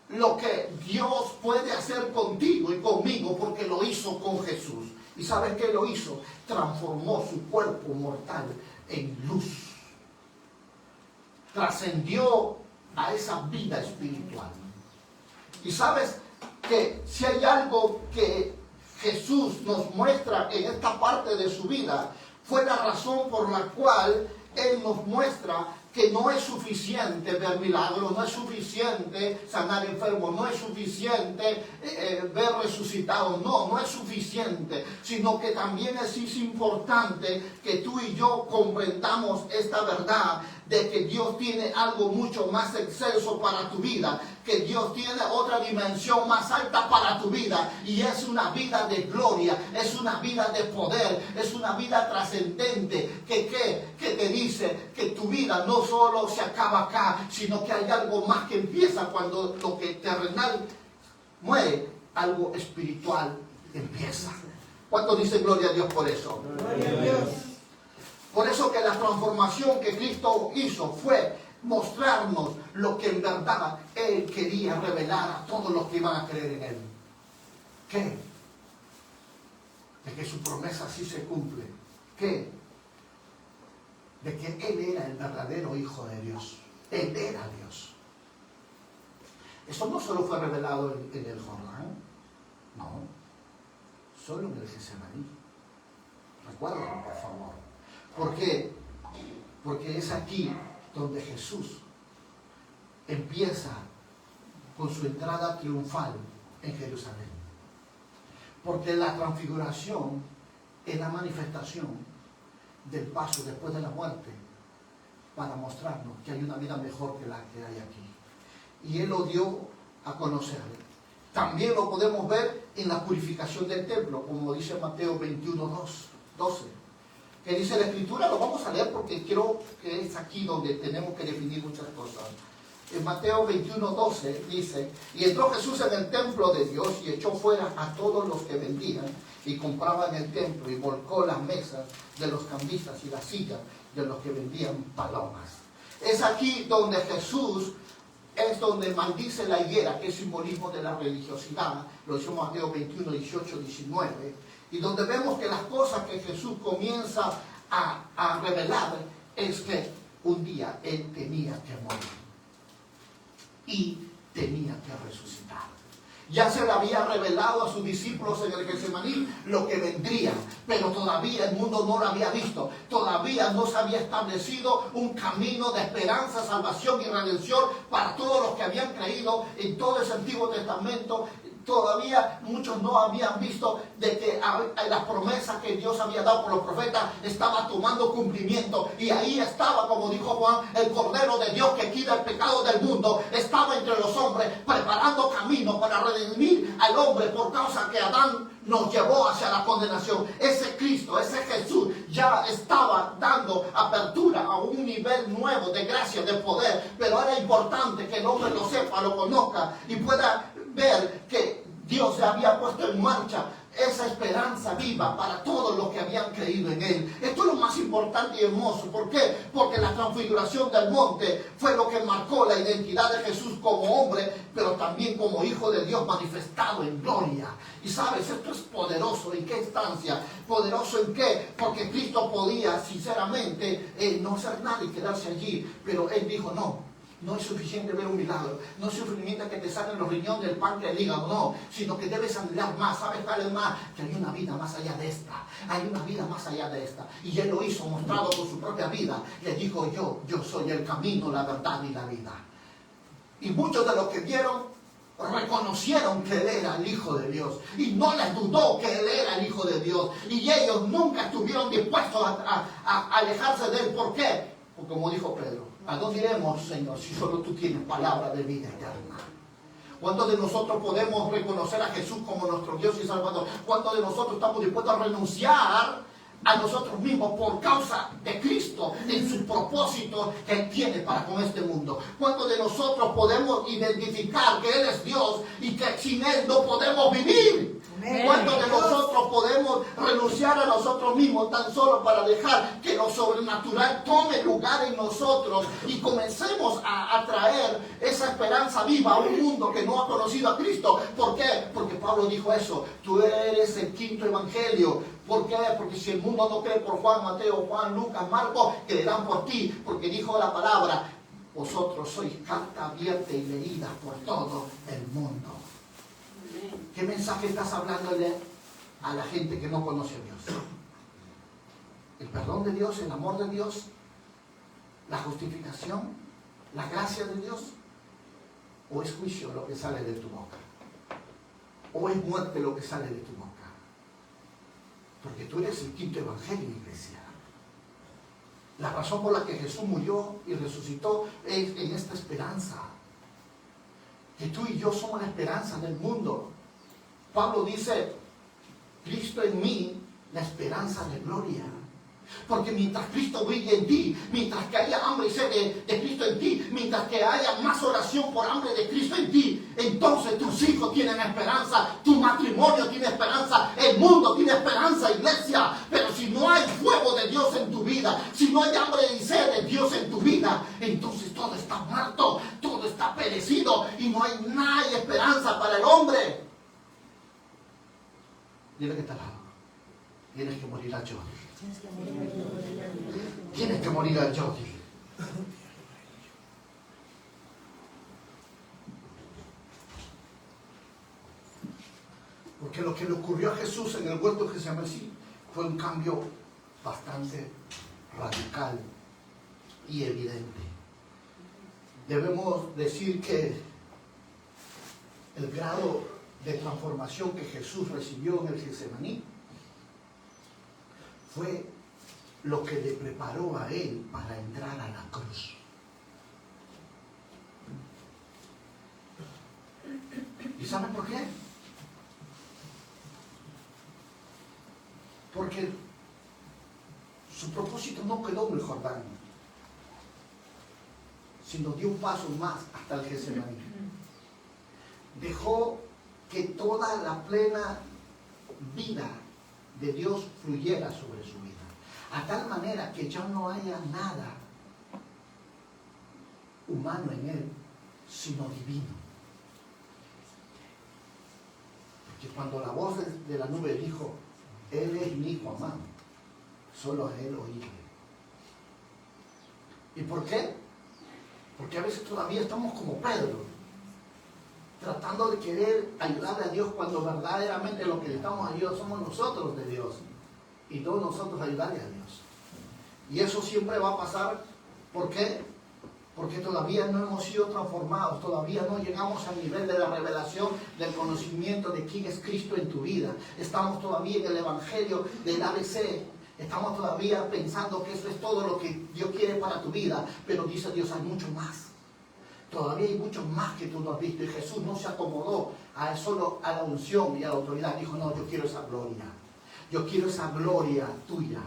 lo que Dios puede hacer contigo y conmigo, porque lo hizo con Jesús. ¿Y sabes qué lo hizo? Transformó su cuerpo mortal en luz. Trascendió a esa vida espiritual. Y sabes que si hay algo que Jesús nos muestra en esta parte de su vida, fue la razón por la cual Él nos muestra que no es suficiente ver milagros, no es suficiente sanar enfermos, no es suficiente ver resucitados, no es suficiente, sino que también es importante que tú y yo comprendamos esta verdad de que Dios tiene algo mucho más excelso para tu vida, que Dios tiene otra dimensión más alta para tu vida, y es una vida de gloria, es una vida de poder, es una vida trascendente, que te dice que tu vida no solo se acaba acá, sino que hay algo más que empieza cuando lo que terrenal muere, algo espiritual empieza. ¿Cuántos dicen gloria a Dios por eso? Gloria a Dios. Por eso que la transformación que Cristo hizo fue mostrarnos lo que en verdad Él quería revelar a todos los que iban a creer en Él. ¿Qué? De que su promesa sí se cumple. ¿Qué? De que Él era el verdadero Hijo de Dios. Él era Dios. Eso no solo fue revelado en el Jordán, no, solo en el Getsemaní. Recuérdalo, por favor. ¿Por qué? Porque es aquí donde Jesús empieza con su entrada triunfal en Jerusalén. Porque la transfiguración es la manifestación del paso después de la muerte para mostrarnos que hay una vida mejor que la que hay aquí. Y Él lo dio a conocer. También lo podemos ver en la purificación del templo, como dice Mateo 21:12. Que dice la Escritura, lo vamos a leer porque creo que es aquí donde tenemos que definir muchas cosas. En Mateo 21:12 dice: y entró Jesús en el templo de Dios y echó fuera a todos los que vendían y compraban en el templo, y volcó las mesas de los cambistas y las sillas de los que vendían palomas. Es aquí donde Jesús es donde maldice la higuera, que es simbolismo de la religiosidad. Lo dice Mateo 21:18-19. Y donde vemos que las cosas que Jesús comienza a revelar es que un día Él tenía que morir y tenía que resucitar. Ya se le había revelado a sus discípulos en el Getsemaní lo que vendría, pero todavía el mundo no lo había visto. Todavía no se había establecido un camino de esperanza, salvación y redención para todos los que habían creído en todo ese Antiguo Testamento. Todavía muchos no habían visto de que las promesas que Dios había dado por los profetas estaban tomando cumplimiento. Y ahí estaba, como dijo Juan, el Cordero de Dios que quita el pecado del mundo. Estaba entre los hombres preparando camino para redimir al hombre por causa que Adán nos llevó hacia la condenación. Ese Cristo, ese Jesús ya estaba dando apertura a un nivel nuevo de gracia, de poder. Pero era importante que el hombre lo sepa, lo conozca y pueda ver que Dios había puesto en marcha esa esperanza viva para todos los que habían creído en Él. Esto es lo más importante y hermoso. ¿Por qué? Porque la transfiguración del monte fue lo que marcó la identidad de Jesús como hombre, pero también como Hijo de Dios manifestado en gloria. Y sabes, esto es poderoso. ¿En qué instancia? ¿Poderoso en qué? Porque Cristo podía sinceramente no ser nada y quedarse allí, pero Él dijo no. No es suficiente ver un milagro, no es suficiente que te salen los riñones del páncreas y el hígado, no, sino que debes anhelar más. ¿Sabes cuál es más? Que hay una vida más allá de esta, hay una vida más allá de esta. Y Él lo hizo, mostrado por su propia vida. Le dijo yo soy el camino, la verdad y la vida. Y muchos de los que vieron reconocieron que Él era el Hijo de Dios y no les dudó que Él era el Hijo de Dios, y ellos nunca estuvieron dispuestos a alejarse de Él. ¿Por qué? Porque como dijo Pedro, ¿a dónde iremos, Señor, si solo tú tienes palabra de vida eterna? ¿Cuántos de nosotros podemos reconocer a Jesús como nuestro Dios y Salvador? ¿Cuántos de nosotros estamos dispuestos a renunciar a nosotros mismos por causa de Cristo en su propósito que Él tiene para con este mundo? ¿Cuántos de nosotros podemos identificar que Él es Dios y que sin Él no podemos vivir? ¿Cuántos de nosotros podemos renunciar a nosotros mismos tan solo para dejar que lo sobrenatural tome lugar en nosotros y comencemos a traer esa esperanza viva a un mundo que no ha conocido a Cristo? ¿Por qué? Porque Pablo dijo eso: tú eres el quinto evangelio. ¿Por qué? Porque si el mundo no cree por Juan, Mateo, Juan, Lucas, Marcos, creerán por ti, porque dijo la palabra: vosotros sois carta abierta y leída por todo el mundo. ¿Qué mensaje estás hablándole a la gente que no conoce a Dios? ¿El perdón de Dios, el amor de Dios, la justificación, la gracia de Dios? ¿O es juicio lo que sale de tu boca? ¿O es muerte lo que sale de tu boca? Porque tú eres el quinto evangelio, iglesia. La razón por la que Jesús murió y resucitó es en esta esperanza. Que tú y yo somos la esperanza del mundo. Pablo dice: Cristo en mí, la esperanza de gloria. Porque mientras Cristo brille en ti, mientras que haya hambre y sed de Cristo en ti, mientras que haya más oración por hambre de Cristo en ti, entonces tus hijos tienen esperanza, tu matrimonio tiene esperanza, el mundo tiene esperanza, iglesia. Pero si no hay fuego de Dios en tu vida, si no hay hambre y sed de Dios en tu vida, entonces todo está muerto, todo está perecido y no hay nada de esperanza para el hombre. Dile que está al lado: tienes que morir al yo. Tienes que morir al yo. Porque lo que le ocurrió a Jesús en el huerto de Getsemaní fue un cambio bastante radical y evidente. Debemos decir que el grado de transformación que Jesús recibió en el Getsemaní fue lo que le preparó a Él para entrar a la cruz. ¿Y saben por qué? Porque su propósito no quedó en el Jordán, sino dio un paso más hasta el Getsemaní. Dejó que toda la plena vida de Dios fluyera sobre su vida, a tal manera que ya no haya nada humano en Él, sino divino. Porque cuando la voz de la nube dijo: Él es mi hijo amado, solo a Él oírle. ¿Y por qué? Porque a veces todavía estamos como Pedro, tratando de querer ayudarle a Dios, cuando verdaderamente lo que le estamos a Dios somos nosotros de Dios, y no nosotros ayudarle a Dios. Y eso siempre va a pasar. ¿Por qué? Porque todavía no hemos sido transformados, todavía no llegamos al nivel de la revelación, del conocimiento de quién es Cristo en tu vida. Estamos todavía en el evangelio del ABC. Estamos todavía pensando que eso es todo lo que Dios quiere para tu vida. Pero dice Dios: hay mucho más. Todavía hay mucho más que tú no has visto. Y Jesús no se acomodó solo a la unción y a la autoridad. Dijo: no, yo quiero esa gloria. Yo quiero esa gloria tuya.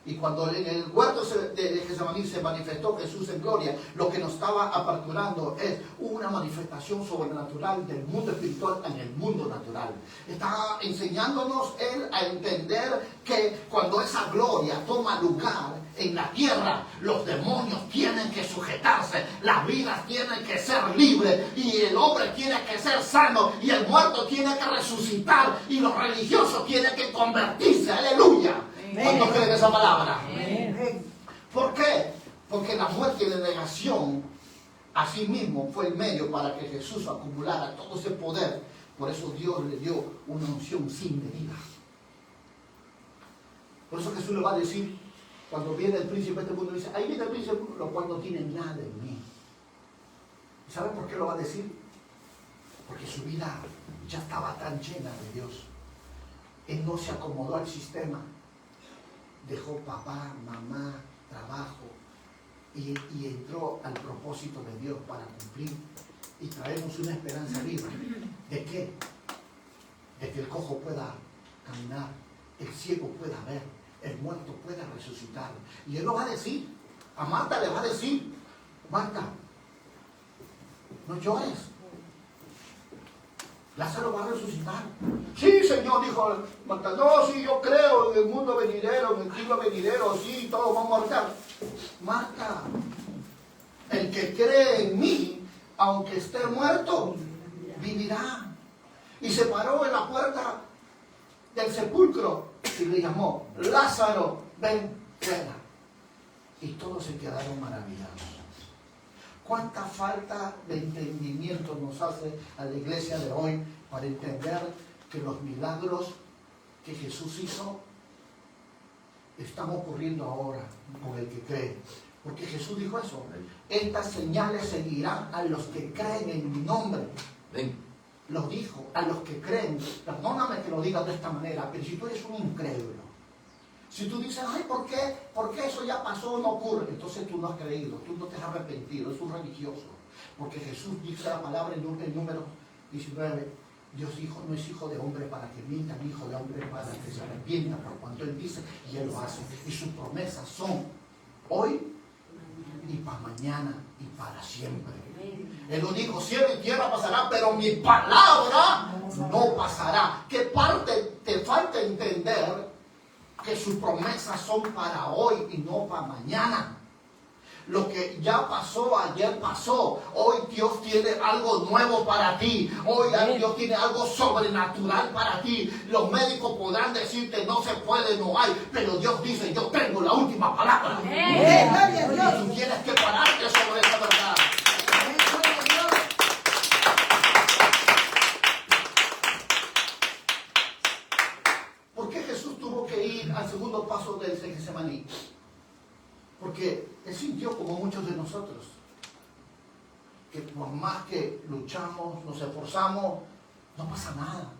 Y cuando en el huerto de Getsemaní se manifestó Jesús en gloria, lo que nos estaba aperturando es una manifestación sobrenatural del mundo espiritual en el mundo natural. Está enseñándonos Él a entender que cuando esa gloria toma lugar en la tierra, los demonios tienen que sujetarse, las vidas tienen que ser libres, y el hombre tiene que ser sano, y el muerto tiene que resucitar, y los religiosos tienen que convertirse. ¡Aleluya! ¿Cuántos creen esa palabra? Amén. ¿Por qué? Porque la muerte y la negación a sí mismo fue el medio para que Jesús acumulara todo ese poder. Por eso Dios le dio una unción sin medida. Por eso Jesús le va a decir, cuando viene el príncipe de este mundo, dice, ahí viene el príncipe, lo cual no tiene nada en mí. ¿Y saben por qué lo va a decir? Porque su vida ya estaba tan llena de Dios. Él no se acomodó al sistema. Dejó papá, mamá, trabajo y entró al propósito de Dios para cumplir y traernos una esperanza viva. ¿De qué? De que el cojo pueda caminar, el ciego pueda ver, el muerto pueda resucitar. Y Él lo va a decir, a Marta le va a decir, Marta, no llores, Lázaro va a resucitar. Sí, Señor, dijo Marta. No, sí, yo creo en el mundo venidero, en el siglo venidero, sí, todos vamos a morir. Marta, el que cree en mí, aunque esté muerto, vivirá. Y se paró en la puerta del sepulcro y le llamó, Lázaro, ven fuera. Y todos se quedaron maravillados. ¿Cuánta falta de entendimiento nos hace a la iglesia de hoy para entender que los milagros que Jesús hizo están ocurriendo ahora con el que cree? Porque Jesús dijo eso. Estas señales seguirán a los que creen en mi nombre. Lo dijo, a los que creen. Perdóname que lo diga de esta manera, pero si tú eres un incrédulo, si tú dices, ay, ¿por qué eso ya pasó, no ocurre? Entonces tú no has creído, tú no te has arrepentido, es un religioso. Porque Jesús dice la palabra en número 19, Dios no es hijo de hombre para que mienta, ni hijo de hombre para que se arrepienta, por cuanto Él dice y Él lo hace. Y sus promesas son hoy y para mañana y para siempre. Él lo dijo, cielo y tierra pasará, pero mi palabra no pasará. ¿Qué parte te falta entender? Que sus promesas son para hoy y no para mañana. Lo que ya pasó, ayer pasó. Hoy Dios tiene algo nuevo para ti. Hoy Dios tiene algo sobrenatural para ti. Los médicos podrán decirte no se puede, no hay. Pero Dios dice, yo tengo la última palabra. Y tú tienes que pararte sobre esa verdad. Al segundo paso del Getsemaní, porque Él sintió como muchos de nosotros que por más que luchamos, nos esforzamos, no pasa nada.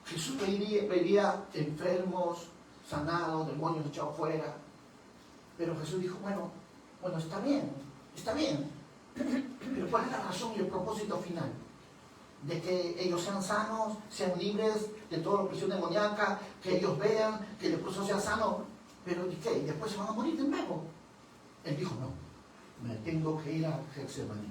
Jesús veía enfermos, sanados, demonios echados fuera, pero Jesús dijo, bueno, está bien, pero ¿cuál es la razón y el propósito final? De que ellos sean sanos, sean libres de toda opresión demoníaca, que ellos vean, que el leproso sea sano, pero ¿qué? ¿Y después se van a morir de nuevo? Él dijo, no, me tengo que ir a Getsemaní.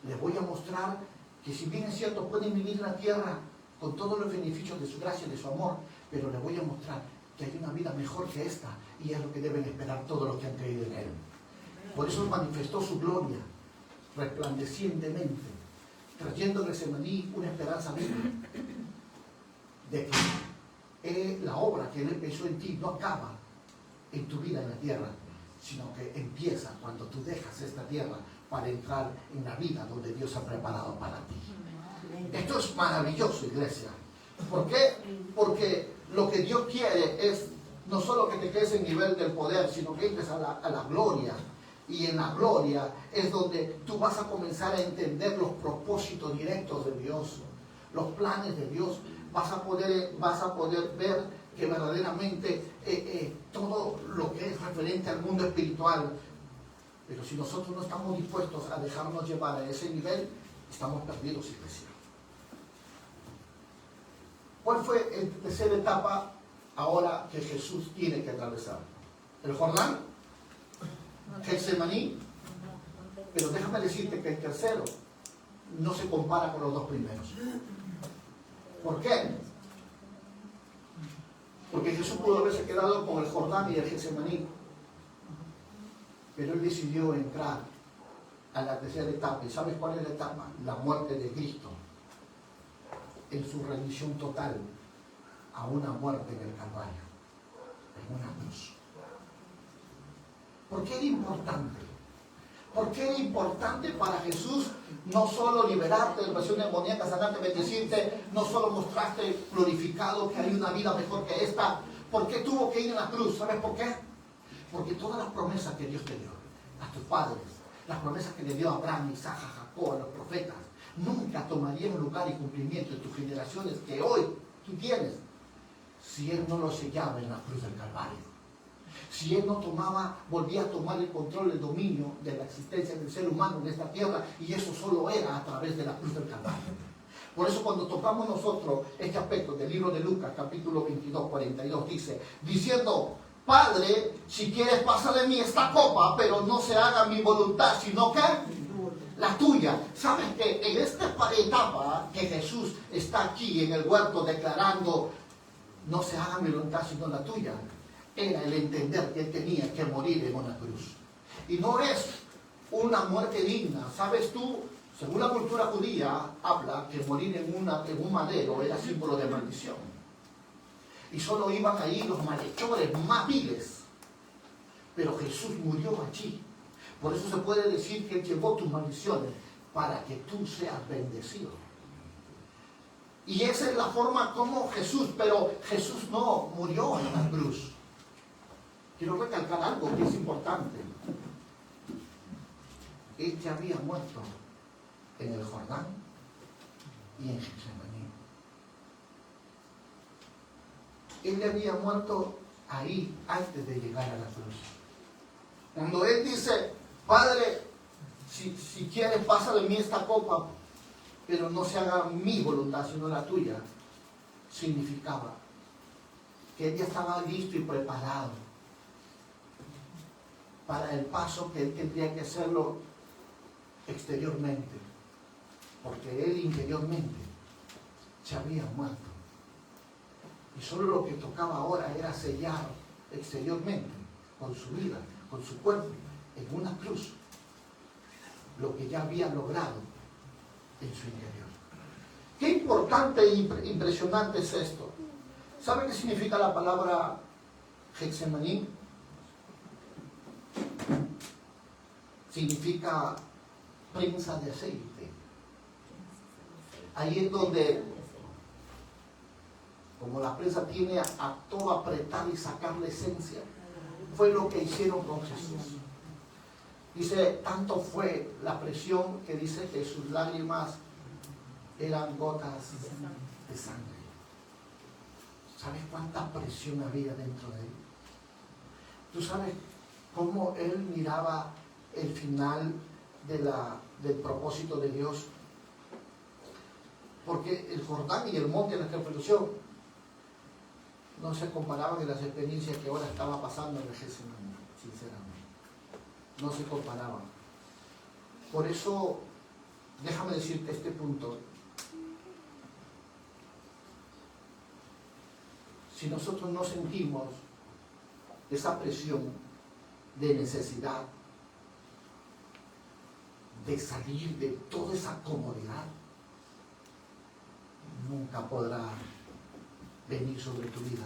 Les voy a mostrar que si bien es cierto, pueden vivir en la tierra con todos los beneficios de su gracia y de su amor, pero les voy a mostrar que hay una vida mejor que esta, y es lo que deben esperar todos los que han creído en Él. Por eso manifestó su gloria resplandecientemente, trayendo en Getsemaní una esperanza viva de que la obra que Él empezó en ti no acaba en tu vida en la tierra, sino que empieza cuando tú dejas esta tierra para entrar en la vida donde Dios ha preparado para ti. Esto es maravilloso, iglesia. ¿Por qué? Porque lo que Dios quiere es no solo que te quedes en nivel del poder, sino que entres a la gloria. Y en la gloria es donde tú vas a comenzar a entender los propósitos directos de Dios, los planes de Dios. Vas a poder ver que verdaderamente todo lo que es referente al mundo espiritual. Pero si nosotros no estamos dispuestos a dejarnos llevar a ese nivel, estamos perdidos, iglesia. ¿Cuál fue la tercera etapa ahora que Jesús tiene que atravesar? ¿El Jordán? ¿Getsemaní? Pero déjame decirte que el tercero no se compara con los dos primeros. ¿Por qué? Porque Jesús pudo haberse quedado con el Jordán y el Getsemaní, pero Él decidió entrar a la tercera etapa. ¿Y sabes cuál es la etapa? La muerte de Cristo, en su rendición total a una muerte en el Calvario, en una cruz. ¿Por qué era importante? ¿Por qué era importante para Jesús no solo liberarte de invasión demoníaca, sanarte, bendecirte, no solo mostrarte glorificado que hay una vida mejor que esta? ¿Por qué tuvo que ir a la cruz? ¿Sabes por qué? Porque todas las promesas que Dios te dio a tus padres, las promesas que le dio a Abraham, Isaac, a Jacob, a los profetas, nunca tomarían lugar y cumplimiento en tus generaciones que hoy tú tienes si Él no lo sellaba en la cruz del Calvario. Si Él no volvía a tomar el control, el dominio de la existencia del ser humano en esta tierra, y eso solo era a través de la cruz del Calvario. Por eso cuando tocamos nosotros este aspecto del libro de Lucas, capítulo 22, 42, dice, diciendo, Padre, si quieres pasa de mí esta copa, pero no se haga mi voluntad, sino que la tuya. ¿Sabes que en esta etapa que Jesús está aquí en el huerto declarando, no se haga mi voluntad, sino la tuya? Era el entender que Él tenía que morir en una cruz. Y no es una muerte digna. ¿Sabes tú? Según la cultura judía, habla que morir en un madero era símbolo de maldición. Y solo iban ahí los malhechores más viles. Pero Jesús murió allí. Por eso se puede decir que Él llevó tus maldiciones para que tú seas bendecido. Y esa es la forma como Jesús, pero Jesús no murió en la cruz. Quiero recalcar algo que es importante. Él ya había muerto en el Jordán y en Getsemaní. Él había muerto ahí antes de llegar a la cruz. Cuando Él dice, Padre, si quieres pasa de mí esta copa, pero no se haga mi voluntad sino la tuya, significaba que Él ya estaba listo y preparado para el paso que Él tendría que hacerlo exteriormente, porque Él interiormente se había muerto. Y solo lo que tocaba ahora era sellar exteriormente, con su vida, con su cuerpo, en una cruz, lo que ya había logrado en su interior. Qué importante e impresionante es esto. ¿Sabe qué significa la palabra Getsemaní? Significa prensa de aceite. Ahí es donde, como la prensa tiene a todo apretar y sacar la esencia, fue lo que hicieron con Jesús. Dice, tanto fue la presión que dice que sus lágrimas eran gotas de sangre. ¿Sabes cuánta presión había dentro de Él? ¿Tú sabes cómo Él miraba el final del propósito de Dios? Porque el Jordán y el monte de la transfiguración no se comparaban en las experiencias que ahora estaba pasando en el Getsemaní, sinceramente. No se comparaban. Por eso, déjame decirte este punto. Si nosotros no sentimos esa presión de necesidad de salir de toda esa comodidad, nunca podrá venir sobre tu vida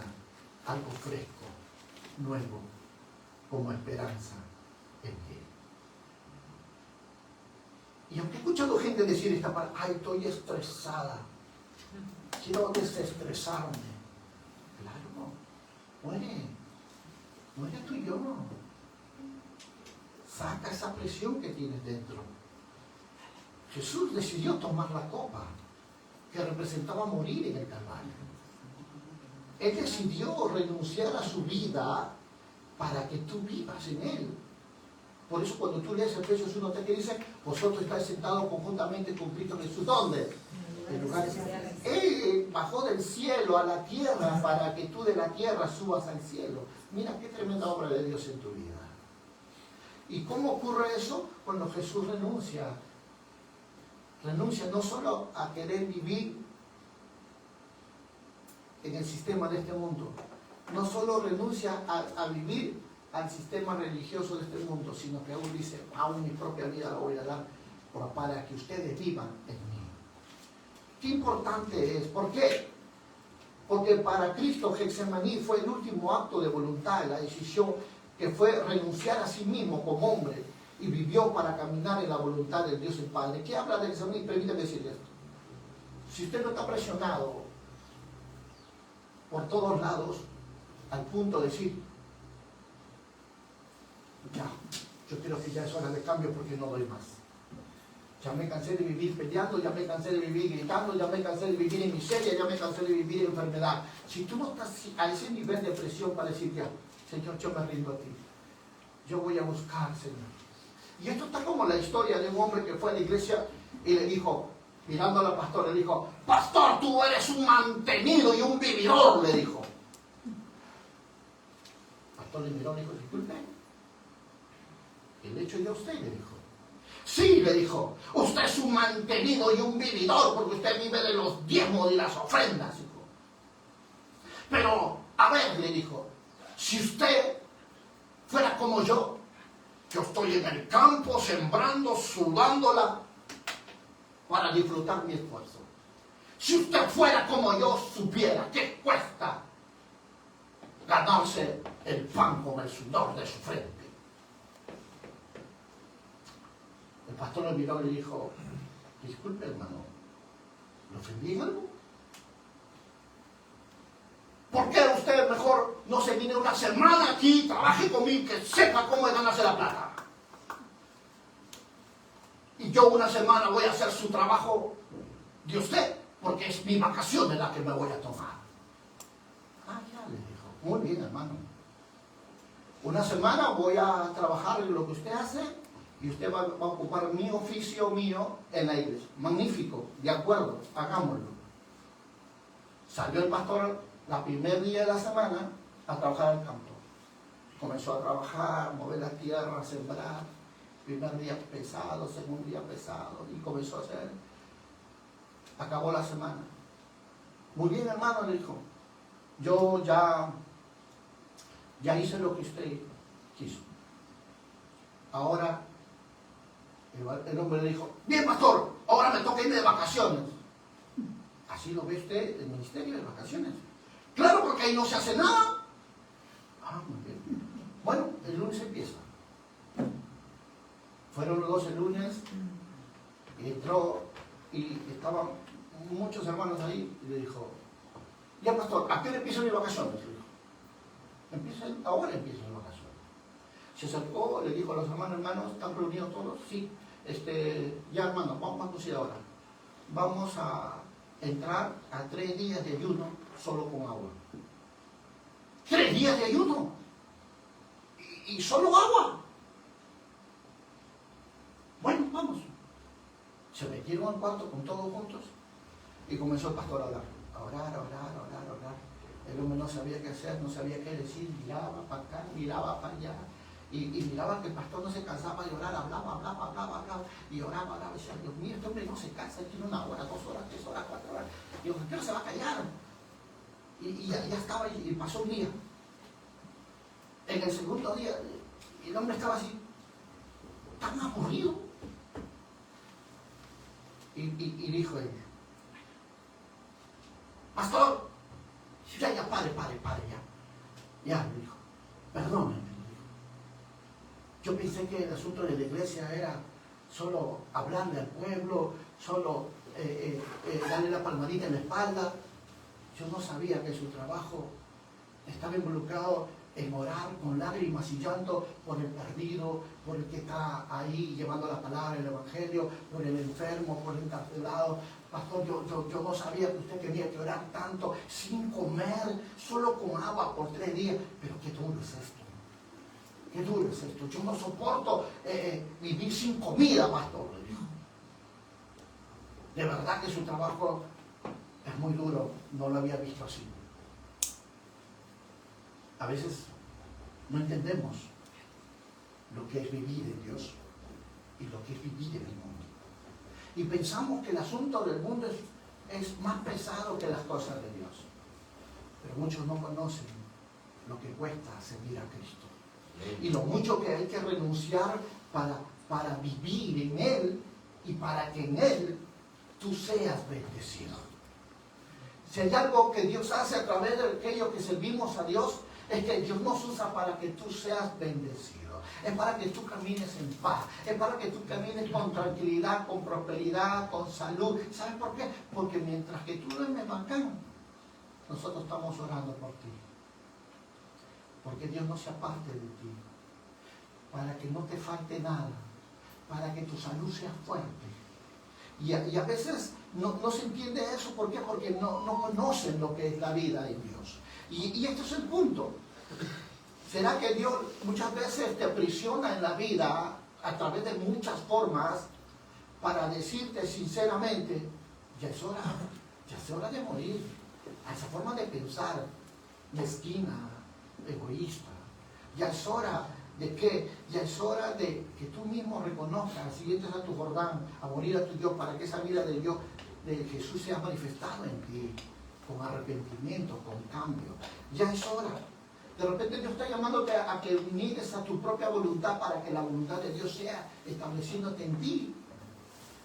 algo fresco, nuevo, como esperanza en ti. Y aunque he escuchado gente decir esta palabra, ay, estoy estresada, quiero desestresarme. Claro, muere tú y yo. Saca esa presión que tienes dentro. Jesús decidió tomar la copa que representaba morir en el Calvario. Él decidió renunciar a su vida para que tú vivas en Él. Por eso cuando tú lees Efesios 1:3 que dice, vosotros estáis sentados conjuntamente con Cristo Jesús. ¿Dónde? En lugares Él bajó del cielo a la tierra para que tú de la tierra subas al cielo. Mira qué tremenda obra de Dios en tu vida. ¿Y cómo ocurre eso? Cuando Jesús renuncia. Renuncia no solo a querer vivir en el sistema de este mundo, no solo renuncia a vivir al sistema religioso de este mundo, sino que aún dice, aún mi propia vida la voy a dar para que ustedes vivan en mí. Qué importante es. ¿Por qué? Porque para Cristo Getsemaní fue el último acto de voluntad, la decisión que fue renunciar a sí mismo como hombre y vivió para caminar en la voluntad de Dios el Padre. ¿Qué habla de Getsemaní? Permítame decirle esto. Si usted no está presionado por todos lados al punto de decir, ya, yo creo que ya es hora de cambio porque no doy más. Ya me cansé de vivir peleando, ya me cansé de vivir gritando, ya me cansé de vivir en miseria, ya me cansé de vivir en enfermedad. Si tú no estás a ese nivel de presión para decir, ya, Señor, yo me rindo a ti. Yo voy a buscar, Señor. Y esto está como la historia de un hombre que fue a la iglesia y le dijo, mirando a la pastora, le dijo, pastor, tú eres un mantenido y un vividor, le dijo. El pastor le miró y le dijo, disculpe, el hecho de usted, le dijo. Sí, le dijo, usted es un mantenido y un vividor porque usted vive de los diezmos y las ofrendas, hijo. Pero, a ver, le dijo, si usted fuera como yo estoy en el campo sembrando, sudándola para disfrutar mi esfuerzo. Si usted fuera como yo, supiera qué cuesta ganarse el pan con el sudor de su frente. El pastor lo miró y le dijo, disculpe hermano, ¿lo ofendí en algo? ¿Por qué usted mejor no se viene una semana aquí, trabaje conmigo, que sepa cómo es ganarse la plata? Y yo una semana voy a hacer su trabajo de usted, porque es mi vacación de la que me voy a tomar. Ah, ya, le dijo, muy bien hermano. Una semana voy a trabajar en lo que usted hace y usted va a ocupar mi oficio mío en la iglesia. Magnífico, de acuerdo, hagámoslo. Salió el pastor la primer día de la semana a trabajar al campo. Comenzó a trabajar, mover la tierra, sembrar. Primer día pesado, segundo día pesado, y comenzó a hacer. Acabó la semana. Muy bien hermano, le dijo, yo ya hice lo que usted quiso. Ahora el hombre le dijo, bien pastor, ahora me toca irme de vacaciones. ¿Así lo ve usted el ministerio de vacaciones? Claro, porque ahí no se hace nada. Ah, muy bien. Bueno, el lunes empieza. Fueron los dos el lunes, y entró y estaban muchos hermanos ahí y le dijo, ya pastor, ¿a qué hora empiezan mis vacaciones? Le dijo, ahora empiezan las vacaciones. Se acercó, le dijo a los hermanos, ¿están reunidos todos? Sí. Ya hermano, vamos a conducir ahora. Vamos a entrar a 3 días de ayuno solo con agua. 3 días de ayuno. Y solo agua. Bueno, vamos. Se metieron al cuarto con todos juntos y comenzó el pastor a hablar. A orar. El hombre no sabía qué hacer, no sabía qué decir, miraba para acá, miraba para allá. Y miraba que el pastor no se cansaba de orar, hablaba, y oraba, y decía, Dios mío, este hombre no se cansa, tiene 1 hora, 2 horas, 3 horas, 4 horas. Y digo, ¿qué no se va a callar? Y ya estaba, y pasó un día. En el segundo día, el hombre estaba así, tan aburrido. Y dijo él, pastor, ya, pare, ya, me dijo, perdóneme. Yo pensé que el asunto de la iglesia era solo hablarle al pueblo, solo darle la palmadita en la espalda. Yo no sabía que su trabajo estaba involucrado en orar con lágrimas y llanto por el perdido, por el que está ahí llevando la palabra, el evangelio, por el enfermo, por el encarcelado. Pastor, yo no sabía que usted tenía que orar tanto, sin comer, solo con agua por 3 días. Pero qué duro es esto. Qué duro es esto. Yo no soporto vivir sin comida, pastor, le dijo. De verdad que su trabajo es Es muy duro, no lo había visto así. A veces no entendemos lo que es vivir en Dios y lo que es vivir en el mundo. Y pensamos que el asunto del mundo es más pesado que las cosas de Dios. Pero muchos no conocen lo que cuesta servir a Cristo. Y lo mucho que hay que renunciar para vivir en Él y para que en Él tú seas bendecido. Si hay algo que Dios hace a través de aquellos que servimos a Dios, es que Dios nos usa para que tú seas bendecido. Es para que tú camines en paz. Es para que tú camines con tranquilidad, con prosperidad, con salud. ¿Sabes por qué? Porque mientras que tú duermes bacán, nosotros estamos orando por ti. Porque Dios no se aparte de ti. Para que no te falte nada. Para que tu salud sea fuerte. Y a veces no se entiende eso. ¿Por qué? Porque no conocen lo que es la vida en Dios. Y este es el punto. ¿Será que Dios muchas veces te aprisiona en la vida a través de muchas formas para decirte sinceramente, ya es hora de morir? A esa forma de pensar mezquina, egoísta. Ya es hora de que, ya es hora de que tú mismo reconozcas, si entres a tu Jordán, a morir a tu Dios, para que esa vida de Dios, de Jesús, sea manifestado en ti, con arrepentimiento, con cambio. Ya es hora. De repente Dios está llamándote a que mires a tu propia voluntad para que la voluntad de Dios sea estableciéndote en ti.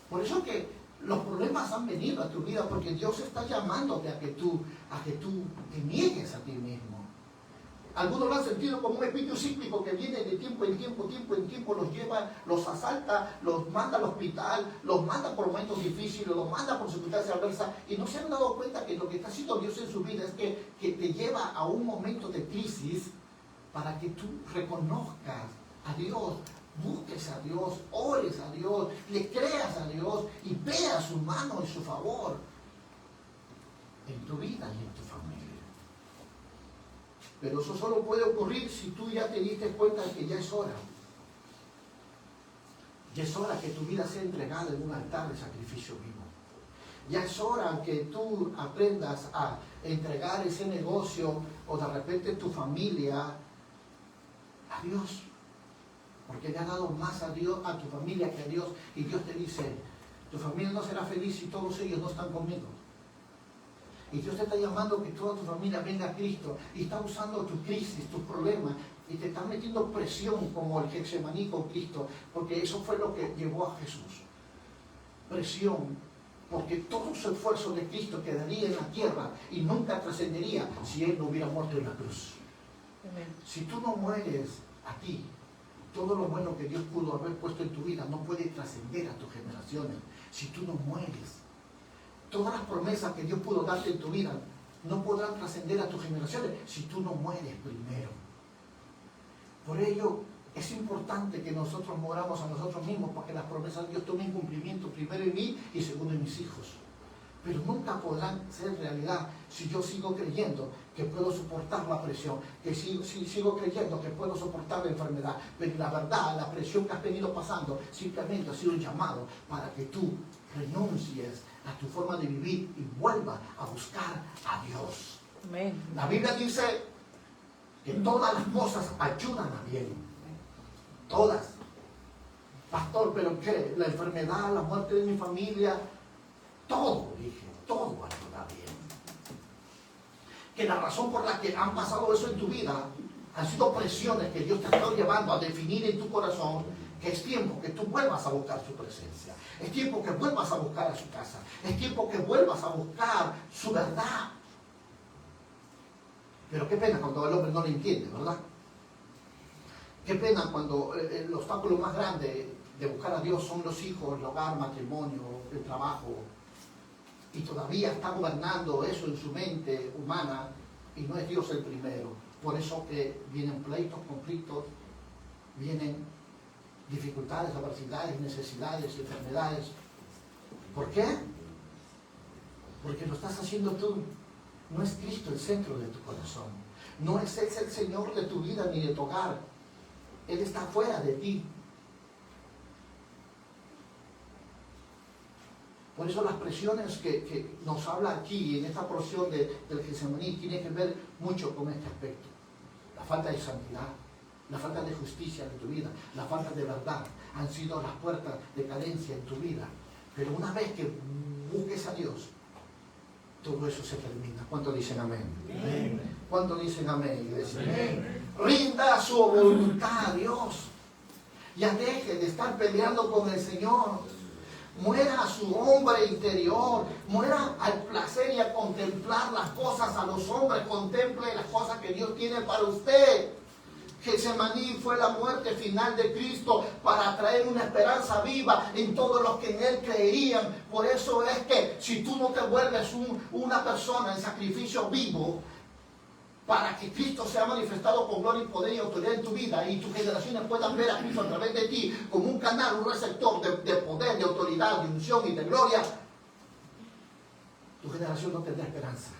Por eso que los problemas han venido a tu vida, porque Dios está llamándote a que tú te niegues a ti mismo. Algunos lo han sentido como un espíritu cíclico que viene de tiempo en tiempo, los lleva, los asalta, los manda al hospital, los manda por momentos difíciles, los manda por circunstancias adversas, y no se han dado cuenta que lo que está haciendo Dios en su vida es que te lleva a un momento de crisis para que tú reconozcas a Dios, busques a Dios, ores a Dios, le creas a Dios y veas su mano y su favor en tu vida y en tu familia. Pero eso solo puede ocurrir si tú ya te diste cuenta de que ya es hora. Ya es hora que tu vida sea entregada en un altar de sacrificio vivo. Ya es hora que tú aprendas a entregar ese negocio o de repente tu familia a Dios. Porque le has dado más a Dios, a tu familia que a Dios. Y Dios te dice, tu familia no será feliz si todos ellos no están conmigo. Y Dios te está llamando que toda tu familia venga a Cristo y está usando tu crisis, tus problemas y te está metiendo presión como el Getsemaní con Cristo, porque eso fue lo que llevó a Jesús. Presión, porque todo su esfuerzo de Cristo quedaría en la tierra y nunca trascendería si Él no hubiera muerto en la cruz. Amén. Si tú no mueres a ti, todo lo bueno que Dios pudo haber puesto en tu vida no puede trascender a tus generaciones. Si tú no mueres, todas las promesas que Dios pudo darte en tu vida no podrán trascender a tus generaciones si tú no mueres primero. Por ello es importante que nosotros moramos a nosotros mismos, porque las promesas de Dios tomen cumplimiento primero en mí y segundo en mis hijos. Pero nunca podrán ser realidad si yo sigo creyendo que puedo soportar la presión, que sigo creyendo que puedo soportar la enfermedad. Pero la verdad, la presión que has venido pasando simplemente ha sido un llamado para que tú renuncies a tu forma de vivir y vuelvas a buscar a Dios. Amén. La Biblia dice que todas las cosas ayudan a bien. Todas. Pastor, ¿pero qué? La enfermedad, la muerte de mi familia, todo, dije, todo ayuda bien. Que la razón por la que han pasado eso en tu vida han sido presiones que Dios te ha estado llevando a definir en tu corazón que es tiempo que tú vuelvas a buscar su presencia. Es tiempo que vuelvas a buscar a su casa. Es tiempo que vuelvas a buscar su verdad. Pero qué pena cuando el hombre no lo entiende, ¿verdad? Qué pena cuando el obstáculo más grande de buscar a Dios son los hijos, el hogar, matrimonio, el trabajo. Y todavía está gobernando eso en su mente humana y no es Dios el primero. Por eso que vienen pleitos, conflictos, vienen dificultades, adversidades, necesidades, enfermedades. ¿Por qué? Porque lo estás haciendo tú. No es Cristo el centro de tu corazón. No es Él el Señor de tu vida ni de tu hogar. Él está fuera de ti. Por eso las presiones que nos habla aquí en esta porción del Getsemaní tiene que ver mucho con este aspecto. La falta de santidad, la falta de justicia en tu vida, la falta de verdad han sido las puertas de carencia en tu vida. Pero una vez que busques a Dios, todo eso se termina. ¿Cuántos dicen amén? Amén. ¿Cuántos dicen amén, iglesia? Amén. Rinda su voluntad a Dios. Ya deje de estar peleando con el Señor. Muera a su hombre interior. Muera al placer y a contemplar las cosas a los hombres. Contemple las cosas que Dios tiene para usted. Getsemaní fue la muerte final de Cristo para traer una esperanza viva en todos los que en Él creían. Por eso es que si tú no te vuelves una persona en sacrificio vivo, para que Cristo sea manifestado con gloria y poder y autoridad en tu vida, y tus generaciones puedan ver a Cristo a través de ti como un canal, un receptor de poder, de autoridad, de unción y de gloria, tu generación no tendrá esperanza.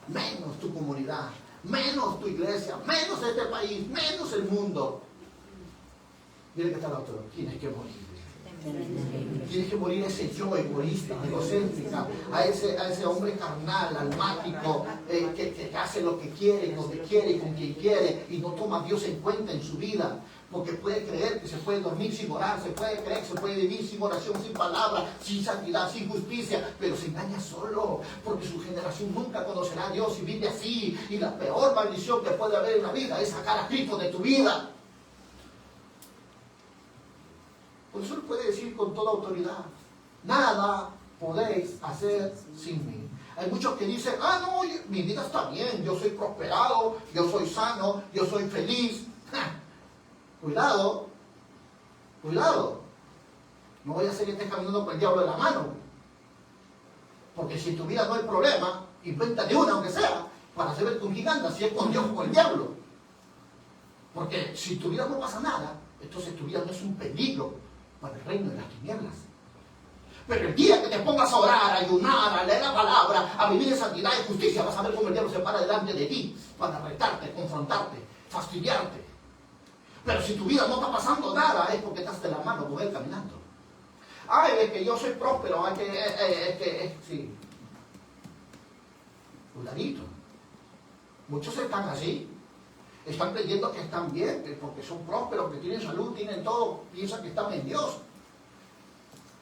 Menos tu comunidad, menos tu iglesia, menos este país, menos el mundo. Mire que está el otro, tienes que morir. Tienes que morir ese yo egoísta, egocéntrica, a ese hombre carnal, almático, que hace lo que quiere, donde quiere y con quien quiere, y no toma a Dios en cuenta en su vida, porque puede creer que se puede dormir sin orar, se puede creer que se puede vivir sin oración, sin palabra, sin santidad, sin justicia, pero se engaña solo, porque su generación nunca conocerá a Dios y vive así, y la peor maldición que puede haber en la vida es sacar a Cristo de tu vida. Por eso él puede decir con toda autoridad, nada podéis hacer sin mí. Hay muchos que dicen, no, mi vida está bien, yo soy prosperado, yo soy sano, yo soy feliz. Cuidado, cuidado. No voy a hacer que estés caminando con el diablo de la mano. Porque si en tu vida no hay problema, invéntate una aunque sea, para saber con quién andas, si es con Dios o con el diablo. Porque si en tu vida no pasa nada, entonces tu vida no es un peligro para el reino de las tinieblas. Pero el día que te pongas a orar, a ayunar, a leer la palabra, a vivir en santidad y justicia, vas a ver cómo el diablo se para delante de ti para retarte, confrontarte, fastidiarte. Pero si tu vida no está pasando nada, es porque estás de la mano con él caminando. Es que yo soy próspero, sí. Cuidadito. Muchos están así. Están creyendo que están bien, porque son prósperos, que tienen salud, tienen todo, piensan que están en Dios.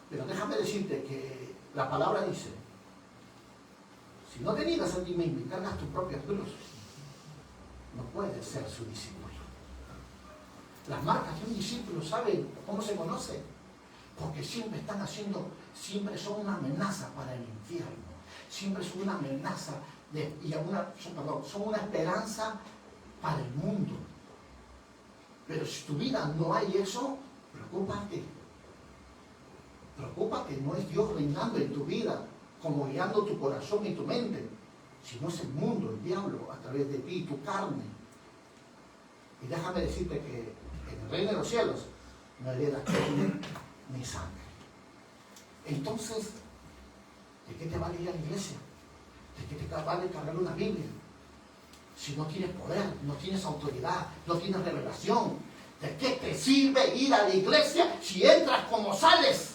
Pero déjame decirte que la palabra dice, si no te niegas a ti mismo y cargas tus propias cruz, no puedes ser su discípulo. Las marcas de un discípulo, ¿saben cómo se conoce? Porque siempre son una amenaza para el infierno, siempre son una amenaza, son una esperanza para el mundo. Pero si tu vida no hay eso, preocúpate. Preocúpate, no es Dios reinando en tu vida, como guiando tu corazón y tu mente, sino es el mundo, el diablo, a través de ti, tu carne. Y déjame decirte que en el reino de los cielos no hereda carne ni sangre. Entonces, ¿de qué te vale ir a la iglesia? ¿De qué te vale cargar una Biblia? Si no tienes poder, no tienes autoridad, no tienes revelación, ¿de qué te sirve ir a la iglesia si entras como sales?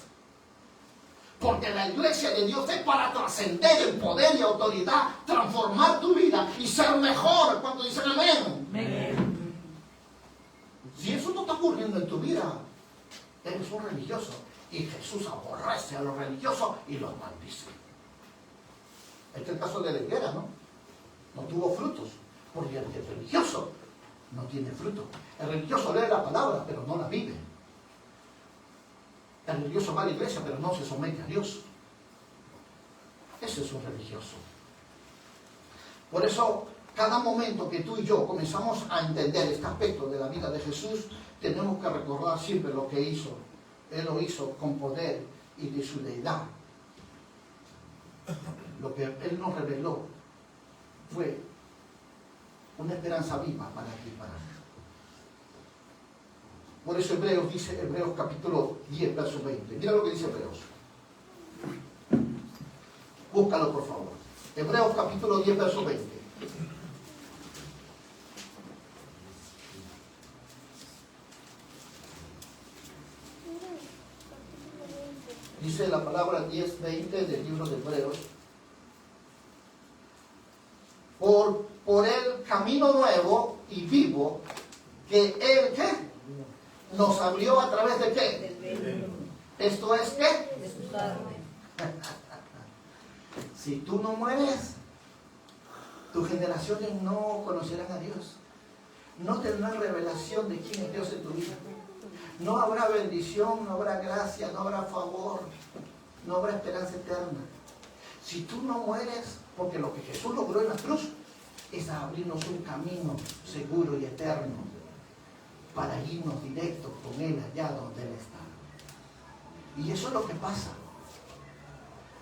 Porque la iglesia de Dios es para trascender en poder y autoridad, transformar tu vida y ser mejor. ¿Cuánto dicen amén? Amén. Si eso no está ocurriendo en tu vida, eres un religioso. Y Jesús aborrece a los religiosos y los maldice. Este es el caso de la higuera, ¿no? No tuvo frutos. Porque el religioso no tiene fruto. El religioso lee la palabra, pero no la vive. El religioso va a la iglesia, pero no se somete a Dios. Ese es un religioso. Por eso, cada momento que tú y yo comenzamos a entender este aspecto de la vida de Jesús, tenemos que recordar siempre lo que hizo. Él lo hizo con poder y de su deidad. Lo que Él nos reveló fue una esperanza viva para ti y para mí. Por eso Hebreos dice, Hebreos capítulo 10, verso 20. Mira lo que dice Hebreos. Búscalo, por favor. Hebreos capítulo 10, verso 20. Dice la palabra 10:20 del libro de Hebreos. Por el camino nuevo y vivo que Él, ¿qué? Nos abrió a través de ¿qué? Esto es ¿qué? Si tú no mueres, tus generaciones no conocerán a Dios. No tendrán revelación de quién es Dios en tu vida. No habrá bendición, no habrá gracia, no habrá favor, no habrá esperanza eterna. Si tú no mueres, porque lo que Jesús logró en la cruz es abrirnos un camino seguro y eterno para irnos directos con Él allá donde Él está. Y eso es lo que pasa.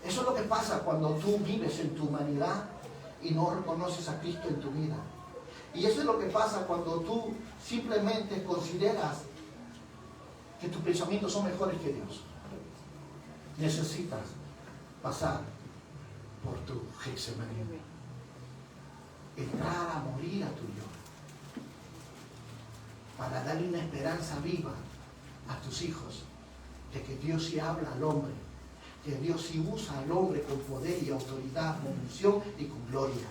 Eso es lo que pasa cuando tú vives en tu humanidad y no reconoces a Cristo en tu vida. Y eso es lo que pasa cuando tú simplemente consideras que tus pensamientos son mejores que Dios. Necesitas pasar por tu Getsemaní. Entrar a morir a tu yo. Para darle una esperanza viva a tus hijos. De que Dios sí habla al hombre. Que Dios sí usa al hombre con poder y autoridad, con unción y con gloria.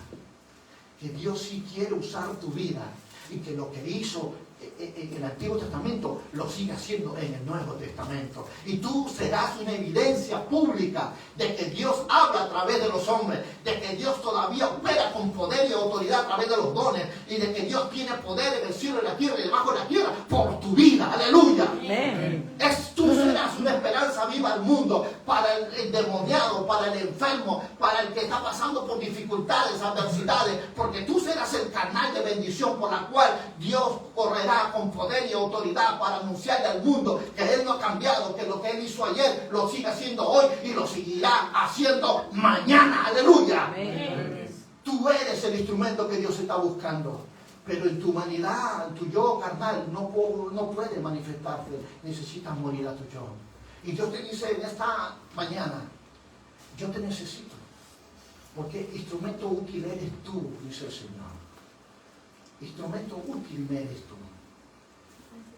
Que Dios sí quiere usar tu vida. Y que lo que hizo en el Antiguo Testamento lo sigue haciendo en el Nuevo Testamento. Y tú serás una evidencia pública de que Dios habla a través de los hombres, de que Dios todavía opera con poder y autoridad a través de los dones, y de que Dios tiene poder en el cielo, en la tierra y debajo de la tierra por tu vida. ¡Aleluya! Amén. Tú serás una esperanza viva al mundo, para el endemoniado, para el enfermo, para el que está pasando por dificultades, adversidades, porque tú serás el canal de bendición por la cual Dios correrá con poder y autoridad para anunciarle al mundo que Él no ha cambiado, que lo que Él hizo ayer lo sigue haciendo hoy y lo seguirá haciendo mañana. ¡Aleluya! Amén. Tú eres el instrumento que Dios está buscando. Pero en tu humanidad, en tu yo carnal, no puede manifestarte. Necesitas morir a tu yo. Y Dios te dice en esta mañana, yo te necesito. Porque instrumento útil eres tú, dice el Señor. Instrumento útil eres tú.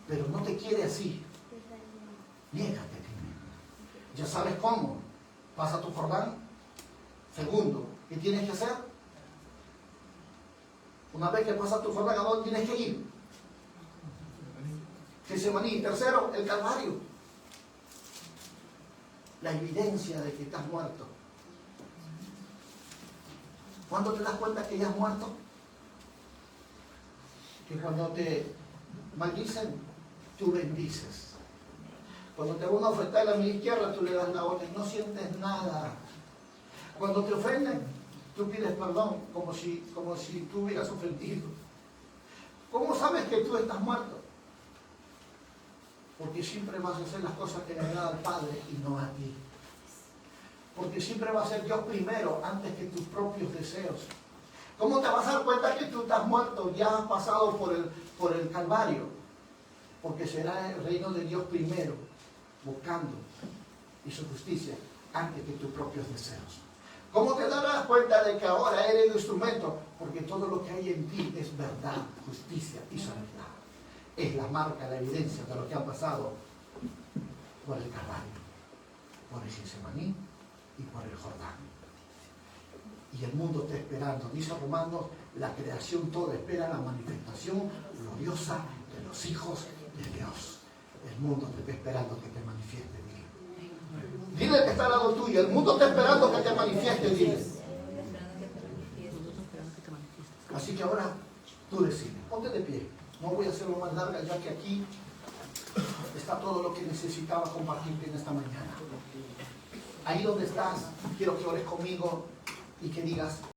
Pero no te quiere así. Niégate a ti mismo. Ya sabes cómo. Pasa tu Jordán. Segundo, ¿qué tienes que hacer? Una vez que pasas tu Jordán, ¿a dónde tienes que ir? Getsemaní. Tercero, el Calvario. La evidencia de que estás muerto. ¿Cuándo te das cuenta que ya has muerto? Que cuando te maldicen, tú bendices. Cuando te van a ofrendar a la mano izquierda, tú le das la otra y no sientes nada. Cuando te ofenden, tú pides perdón como si tú hubieras ofendido. ¿Cómo sabes que tú estás muerto? Porque siempre vas a hacer las cosas que le agradan al Padre y no a ti. Porque siempre va a ser Dios primero antes que tus propios deseos. ¿Cómo te vas a dar cuenta que tú estás muerto? Ya has pasado por el Calvario. Porque será el reino de Dios primero, buscando y su justicia antes que tus propios deseos. ¿Cómo te darás cuenta de que ahora eres el instrumento? Porque todo lo que hay en ti es verdad, justicia y santidad. Es la marca, la evidencia de lo que ha pasado por el Calvario, por el Getsemaní y por el Jordán. Y el mundo está esperando. Dice Romanos, la creación toda espera la manifestación gloriosa de los hijos de Dios. El mundo te está esperando que te manifieste. Dile que está al lado tuyo. El mundo está esperando que te manifieste. Dile. Así que ahora tú decides. Ponte de pie. No voy a hacerlo más larga, ya que aquí está todo lo que necesitaba compartirte en esta mañana. Ahí donde estás, quiero que ores conmigo y que digas: